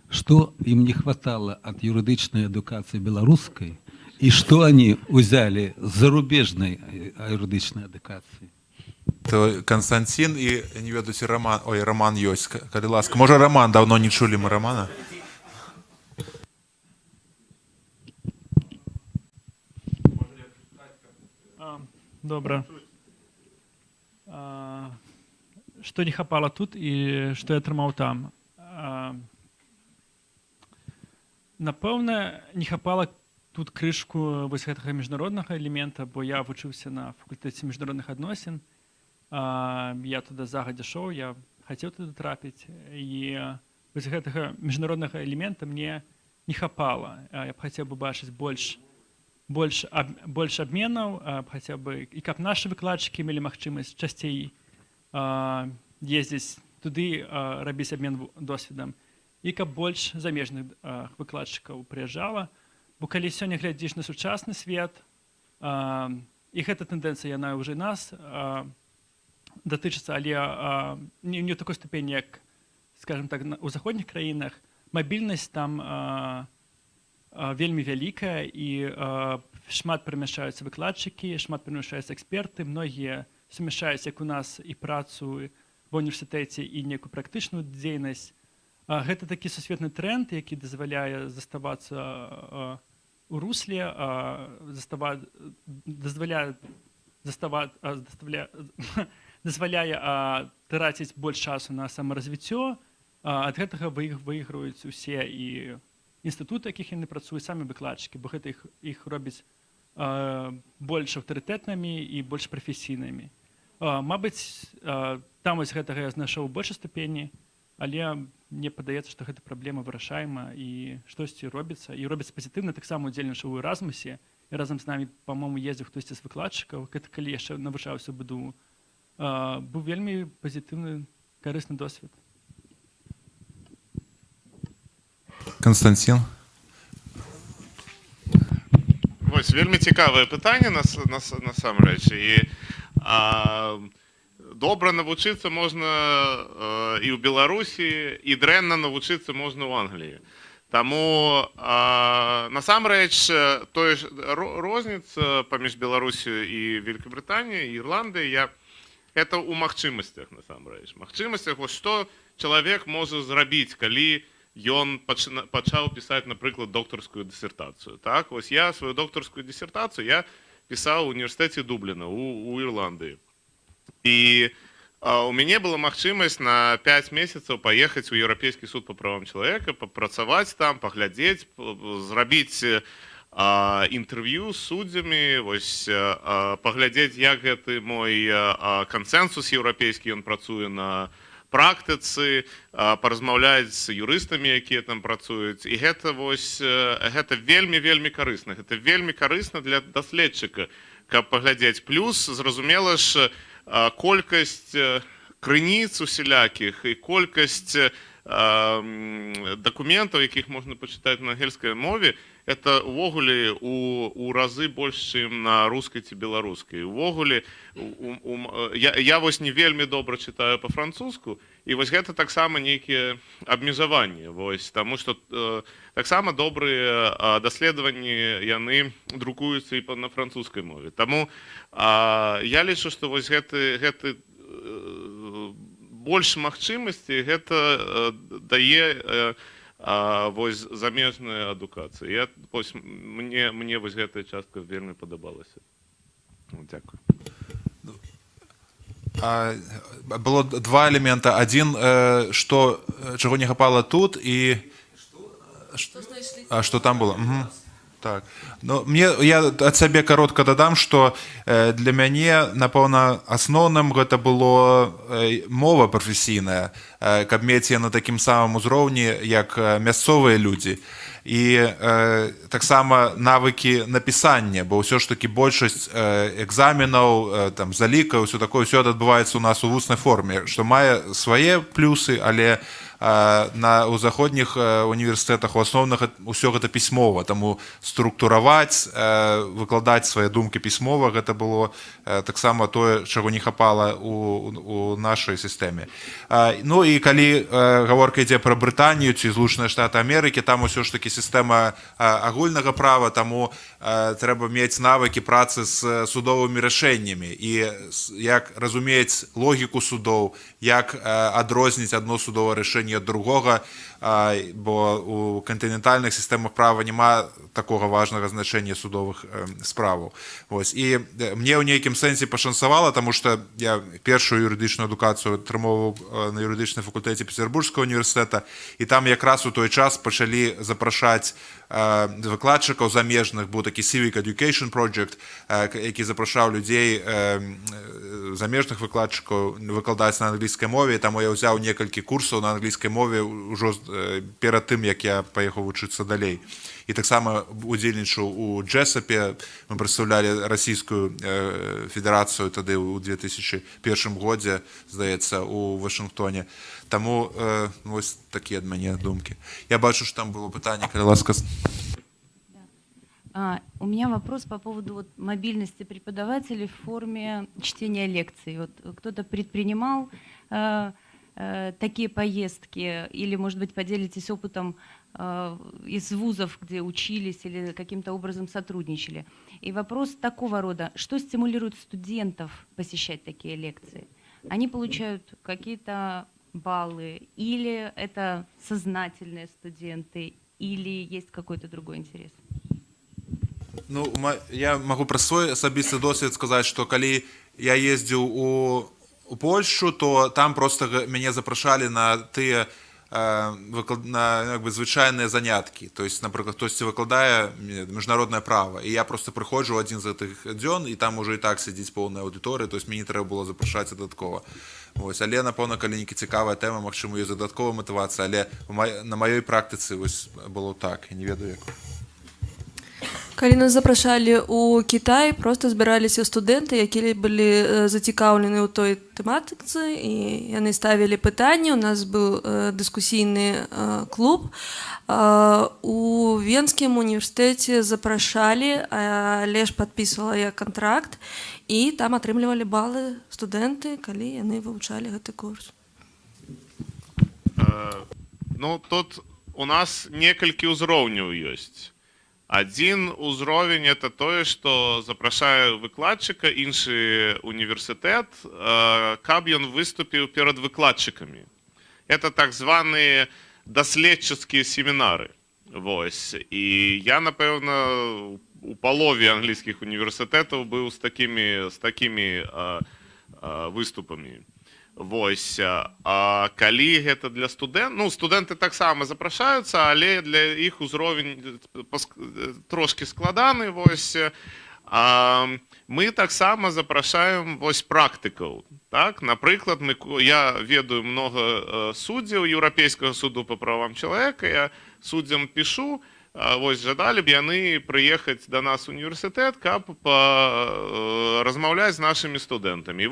Что им не хватало от юридичной эдукации белорусской, И что они взяли с зарубежной юридичной адукации? То Константин и не веду, ці Роман. Ой, Роман ёсць, калі ласка. Можа, Роман, давно не чулі мы Романа. Добра. Што не хапала тут і што я атрымаў там? Напэўна, не хапала тут крышку вось гэтага міжнароднага элемента, бо я вучыўся на факультэце міжнародных адносін. Я туды загадзя шоў, я хацеў туды трапіць. І вось гэтага міжнароднага элемента мне не хапала. Я б хацеў бы бачыць больш абменаў, хаця бы і каб нашы выкладчыкі мелі магчымасць часцей ездзіць туды, рабіць абмен досведам, і каб больш замежных выкладчыкаў прыязджала. Бо калі сёння глядзіш на сучасны свет, і гэта тэндэнцыя, яна ўжо нас датычыцца, але не ў такой ступені, як, скажем так, у заходніх краінах, мабільнасць там вельмі вялікая, і шмат перамяшчаюцца выкладчыкі, шмат перамяшчаюцца эксперты, многія сумяшаюць, як у нас, і працу ва універсітэце, і некую практычную дзейнасць. Гэта такі сусветны тренд, які дазваляе заставацца у русле, дазваляе траціць больш часу на самаразвіццё. Ад гэтага выйграюць усе і інстытуты, якіх яны працуюць, самі выкладчыкі, бо гэта іх робіць больш аўтарытэтнымі і больш прафесійнымі. Мабыць, там вось гэтага я знайшоў у большай ступені, але мне падаецца, што гэта праблема вырашаема і штосьці робіцца. І робіцца пазітыўна, таксама удзельнічаў у Эразмусе, і разам з намі, па-мому, ездзіў хтосьці з выкладчыкаў, калі яшчэ навучаўся ў БДУ. Быў вельмі пазітыўны, карысны досвед. Константин. Вось, вельмі цікавае пытанне насамрэч. І добра навучыцца можна і ў Беларусі, і дрэнна навучыцца можна ў Англіі. Таму насамрэч розніца паміж Беларусю і Великабрытаніяй, і Ірландыяй, это ў магчымасцях насамрэч. Магчымасцях, вось што чалавек можа зрабіць, калі ён пачаў пісаць, напрыклад, доктарскую дысертацыю. Так, вось я сваю доктарскую дысертацыю я пісаў у універсітэце Дубліна, у Ірландыі. І у мяне была магчымасць на 5 месяцаў паехаць у Еўрапейскі суд па правам чалавека, папрацаваць там, паглядзець, зрабіць інтэрв'ю з суддзямі, вось паглядзець, як гэты мой кансэнсус еўрапейскі, ён працуе на практыцы, паразмаўляць з юрыстамі, якія там працуюць. І гэта вельмі карысна. Гэта вельмі карысна для даследчыка, каб паглядзець. Плюс, зразумела ж, колькасць крыніц усялякіх і колькасць дакументаў, якіх можна пачытаць на ангельскай мове, это увогуле у разы больш, чым на рускай ці беларускай. Увогуле, я вось не вельмі добра чытаю па-французску, і вось гэта таксама нейкія абмежаванні. Таму што таксама добрыя даследаванні, яны друкуюцца і на французскай мове. Таму я лічу, што вось гэты больш магчымасці, гэта дае вось замежная адукацыя. Мне вось гэтая частка вельмі падабалася. Дзякуй. Было два элемента. Один, чего не хапала тут, и что там было. Так. Ну, я ад сябе каротка дадам, што для мяне, напэўна, асноўным гэта было мова прафесійная, каб мець я на такім самым узроўні, як мясцовыя людзі. І таксама навыкі напісання, бо ўсё ж такі большасць экзаменаў, залікаў, ўсё такое, ўсё адбываецца у нас у вуснай форме, што мае свае плюсы, але у заходніх універсітэтах у асноўных усё гэта пісьмова, таму структураваць, выкладаць свае думкі пісьмова гэта было таксама тое, чаго не хапала у нашай сістэме. Ну і калі гаворка ідзе пра Брытанію ці Злучаныя Штаты Амерыкі, там усё ж такі сістэма агульнага права, таму трэба мець навыкі працы з судовымі рашэннямі і як разумець логіку судоў, як адрозніць адно судовае рашэнне ад другога, бо у кантынентальных сістэмах права няма такога важнага значэння судовых справаў. І мне ў нейкім сэнсе пашанцавала, таму што я першую юрыдычную адукацыю атрымоўваў на юрыдычным факультэце Петербургскага універсітэта, і там якраз у той час пачалі запрашаць выкладчыкаў замежных, быў такі Civic Education Project, які запрашаў людзей замежных выкладчыкаў выкладаць на англійскай мове, таму я ўзяў некалькі курсаў на англійскай мове ўжо перад тым, як я паехаў вучыцца далей. І таксама удзельнічаў у Джэсапе, мы прадстаўлялі расійскую федэрацыю тады ў 2001 годзе, здаецца, у Вашынгтоне. Таму вось такія ад мяне думкі. Я бачу, што там было пытанне, калі ласка. У меня вопрос по поводу мобильности преподавателей в форме чтения лекций. Кто-то предпринимал такие поездки, или, может быть, поделитесь опытом из вузов, где учились или каким-то образом сотрудничали. И вопрос такого рода: что стимулирует студентов посещать такие лекции? Они получают какие-то баллы, или это сознательные студенты, или есть какой-то другой интерес? Ну, я магу пра свой асабісты досвед сказаць, што калі я ездзіў у Польшчу, то там проста мяне запрашалі на тыя звычайныя заняткі. То есть, напрыклад, хтосьці выкладае міжнароднае права, і я просто прыходжу адзін з гэтых дзён, і там ужо і так сядзіць поўная аўдыторыя, то есть мне не трэба было запрашаць дадаткова. Але, напэўна, калі нейкі цікавая тэма, магчыма, ёсць дадатковая матывацыя, але на маёй практыцы было так, я не ведаю як. Калі нас запрашалі ў Кітай, проста збіраліся студэнты, якія былі зацікаўлены ў той тэматыцы, і яны ставілі пытанні. У нас быў дыскусійны клуб. У Венскім універсітэце запрашалі, але ж падпісвала я кантракт, і там атрымлівалі балы студэнты, калі яны вывучалі гэты курс. Ну, тут у нас некалькі ўзроўняў ёсць. Адзін узровень – это тое, што запрашае выкладчыка іншы універсітэт, каб ён выступіў перад выкладчыкамі. Это так званыя даследчыцкія семінары. І я, напэўна, у палове англійскіх універсітэтаў быў з такімі выступамі. А калі гэта для студэнтаў, ну, студэнты таксама запрашаюцца, але для іх узровень трошкі складаны. Мы таксама запрашаем практыкаў. Напрыклад, я ведаю многа суддзяў Еўрапейскага суду па правам чалавека, я суддзям пішу, жадалі б яны прыехаць да нас у універсітэт, каб размаўляць з нашымі студэнтамі.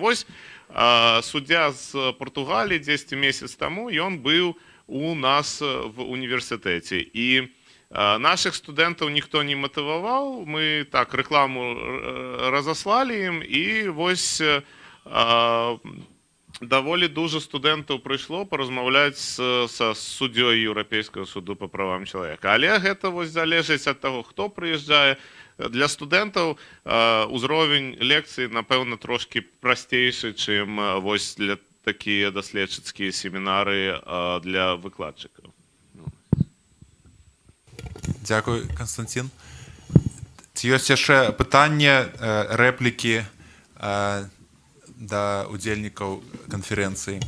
Суддзя з Партугаліі 10 месяц таму, ён быў у нас в універсітэце. І нашых студэнтаў ніхто не матываваў, мы так рэкламу разаслалі ім, і даволі дужа студэнтаў прыйшло паразмаўляць са суддзёй Еўрапейскага суду па правам чалавека. Але гэта залежыць ад таго, хто прыязджае. Для студэнтаў узровень лекцыі, напэўна, трошкі прасцейшы, чым для такія даследчыцкія семінары для выкладчыкаў. Дзякуй, Канстанцін. Ці ёсць яшчэ пытанне, рэплікі да удзельнікаў канферэнцыі?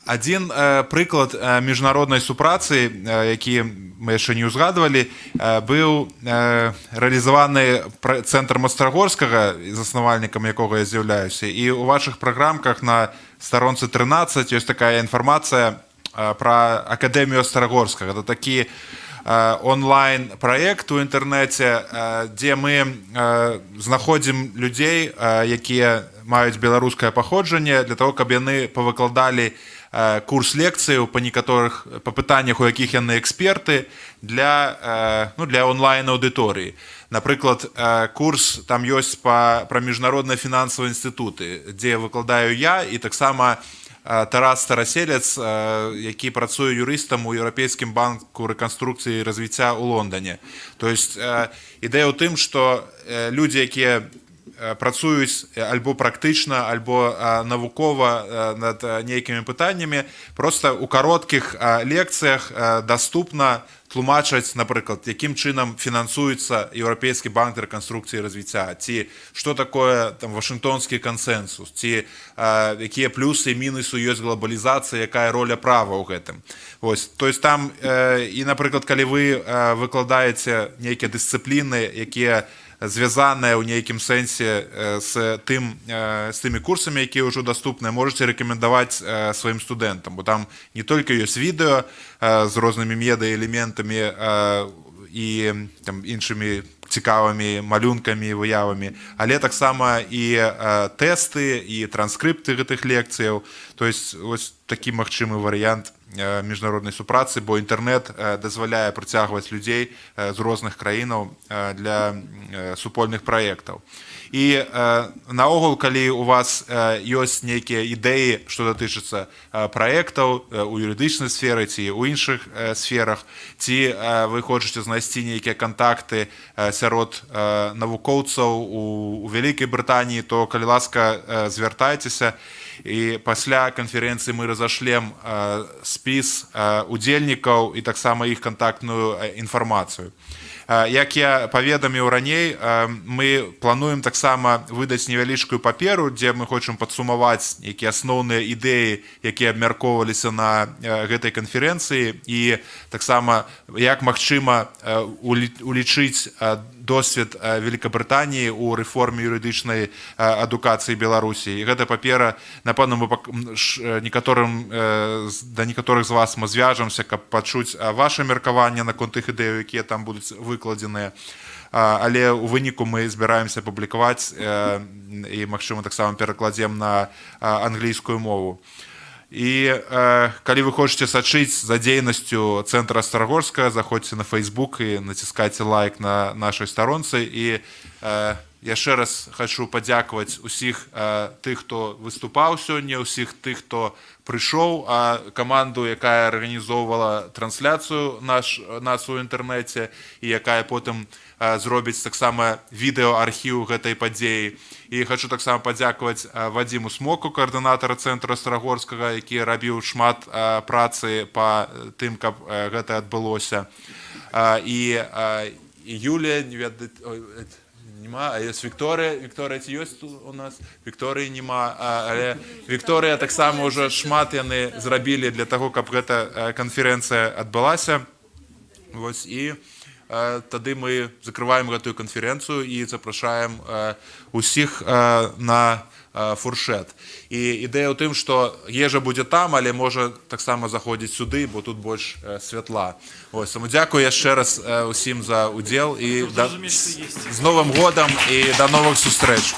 Адзін прыклад міжнароднай супрацы, які мы яшчэ не ўзгадвалі, быў рэалізаваны цэнтр Мастрагорскага, заснавальнікам якога я з'яўляюся. І ў вашых праграмках на старонцы 13 ёсць такая інфармацыя пра Акадэмію Старагорскага. Это такі онлайн-праект у інтэрнэце, дзе мы знаходзім людзей, якія маюць беларускае паходжанне для того, каб яны павыкладалі курс лекцыяў па пытаннях, у якіх яны эксперты для онлайн-аўдыторыі. Напрыклад, курс там ёсць пра міжнародныя фінансавыя інстытуты, дзе выкладаю я і таксама Тарас Стараселец, які працуе юрыстам у Еўрапейскім банку рэканструкцыі і развіцця ў Лондоне. То есть ідэя ў тым, што людзі, якія працуюць альбо практычна, альбо навукова над нейкімі пытаннямі, проста ў кароткіх лекцыях даступна тлумачаць, напрыклад, якім чынам фінансуецца Еўрапейскі банк рэканструкцыі і развіцця, ці што такое там вашынгтонскі кансэнсус, ці якія плюсы і мінусы ёсць глобалізацыя, якая роля права ў гэтым. То есть там, і, напрыклад, калі вы выкладаеце нейкія дысцыпліны, якія звязаныя ў нейкім сэнсе з тымі курсамі, якія ўжо даступныя, можаце рэкамендаваць сваім студэнтам, бо там не толькі ёсць відэо з рознымі медыа-элементамі і іншымі цікавымі малюнкамі, выявамі, але таксама і тэсты, і транскрыпты гэтых лекцыяў. То есть ось такі магчымы варыянт міжнароднай супрацы, бо інтэрнэт дазваляе прыцягваць людзей з розных краінаў для супольных праектаў. І наогул, калі у вас ёсць нейкія ідэі, што датычыцца праектаў у юрыдычнай сферы ці ў іншых сферах, ці вы хочаце знайсці нейкія кантакты сярод навукоўцаў у Вялікай Брытаніі, то, калі ласка, звяртайцеся. І пасля канферэнцыі мы разашлем спіс удзельнікаў і таксама іх кантактную інфармацыю. Як я паведаміў раней, мы плануем таксама выдаць невялічкую паперу, дзе мы хочам падсумаваць нейкія асноўныя ідэі, якія абмяркоўваліся на гэтай канферэнцыі, і таксама як магчыма улічыць досвед Великабрытаніі ў рэформе юрыдычнай адукацыі Беларусі. І гэта папера, напэўна, да некаторых з вас мы звяжамся, каб пачуць ваше меркаванне наконт тых ідэяў, якія там будуць выкладзеныя. Але ў выніку мы збіраемся публікаваць і, магчыма, таксама перакладзем на англійскую мову. І калі вы хочаце сачыць за дзейнасцю цэнтра Старагорска, заходзьце на Facebook і націскайце лайк на нашай старонцы. І яшчэ раз хочу падзякаваць усіх тых, хто выступаў сёння, усіх тых, хто прыйшоў, каманду, якая арганізоўвала трансляцыю нас у інтэрнэце і якая потым зробіць таксама відэоархіў гэтай падзеі. І хочу таксама падзякаваць Вадзіму Смоку, коардынатара цэнтра Старагорскага, які рабіў шмат працы па тым, каб гэта адбылося. І Юлія, нема, а ёсць Вікторыя. Вікторыя, ці ёсць у нас? Вікторыі нема, але Вікторыя таксама ўжо шмат яны зрабілі для таго, каб гэта канферэнцыя адбылася. І тады мы закрываем гэтую канферэнцыю і запрашаем усіх на фуршэт. І ідэя ў тым, што ежа будзе там, але можа таксама заходзіць сюды, бо тут больш святла. Таму дзякую яшчэ раз усім за удзел і з Новым годам і да новых сустрэч.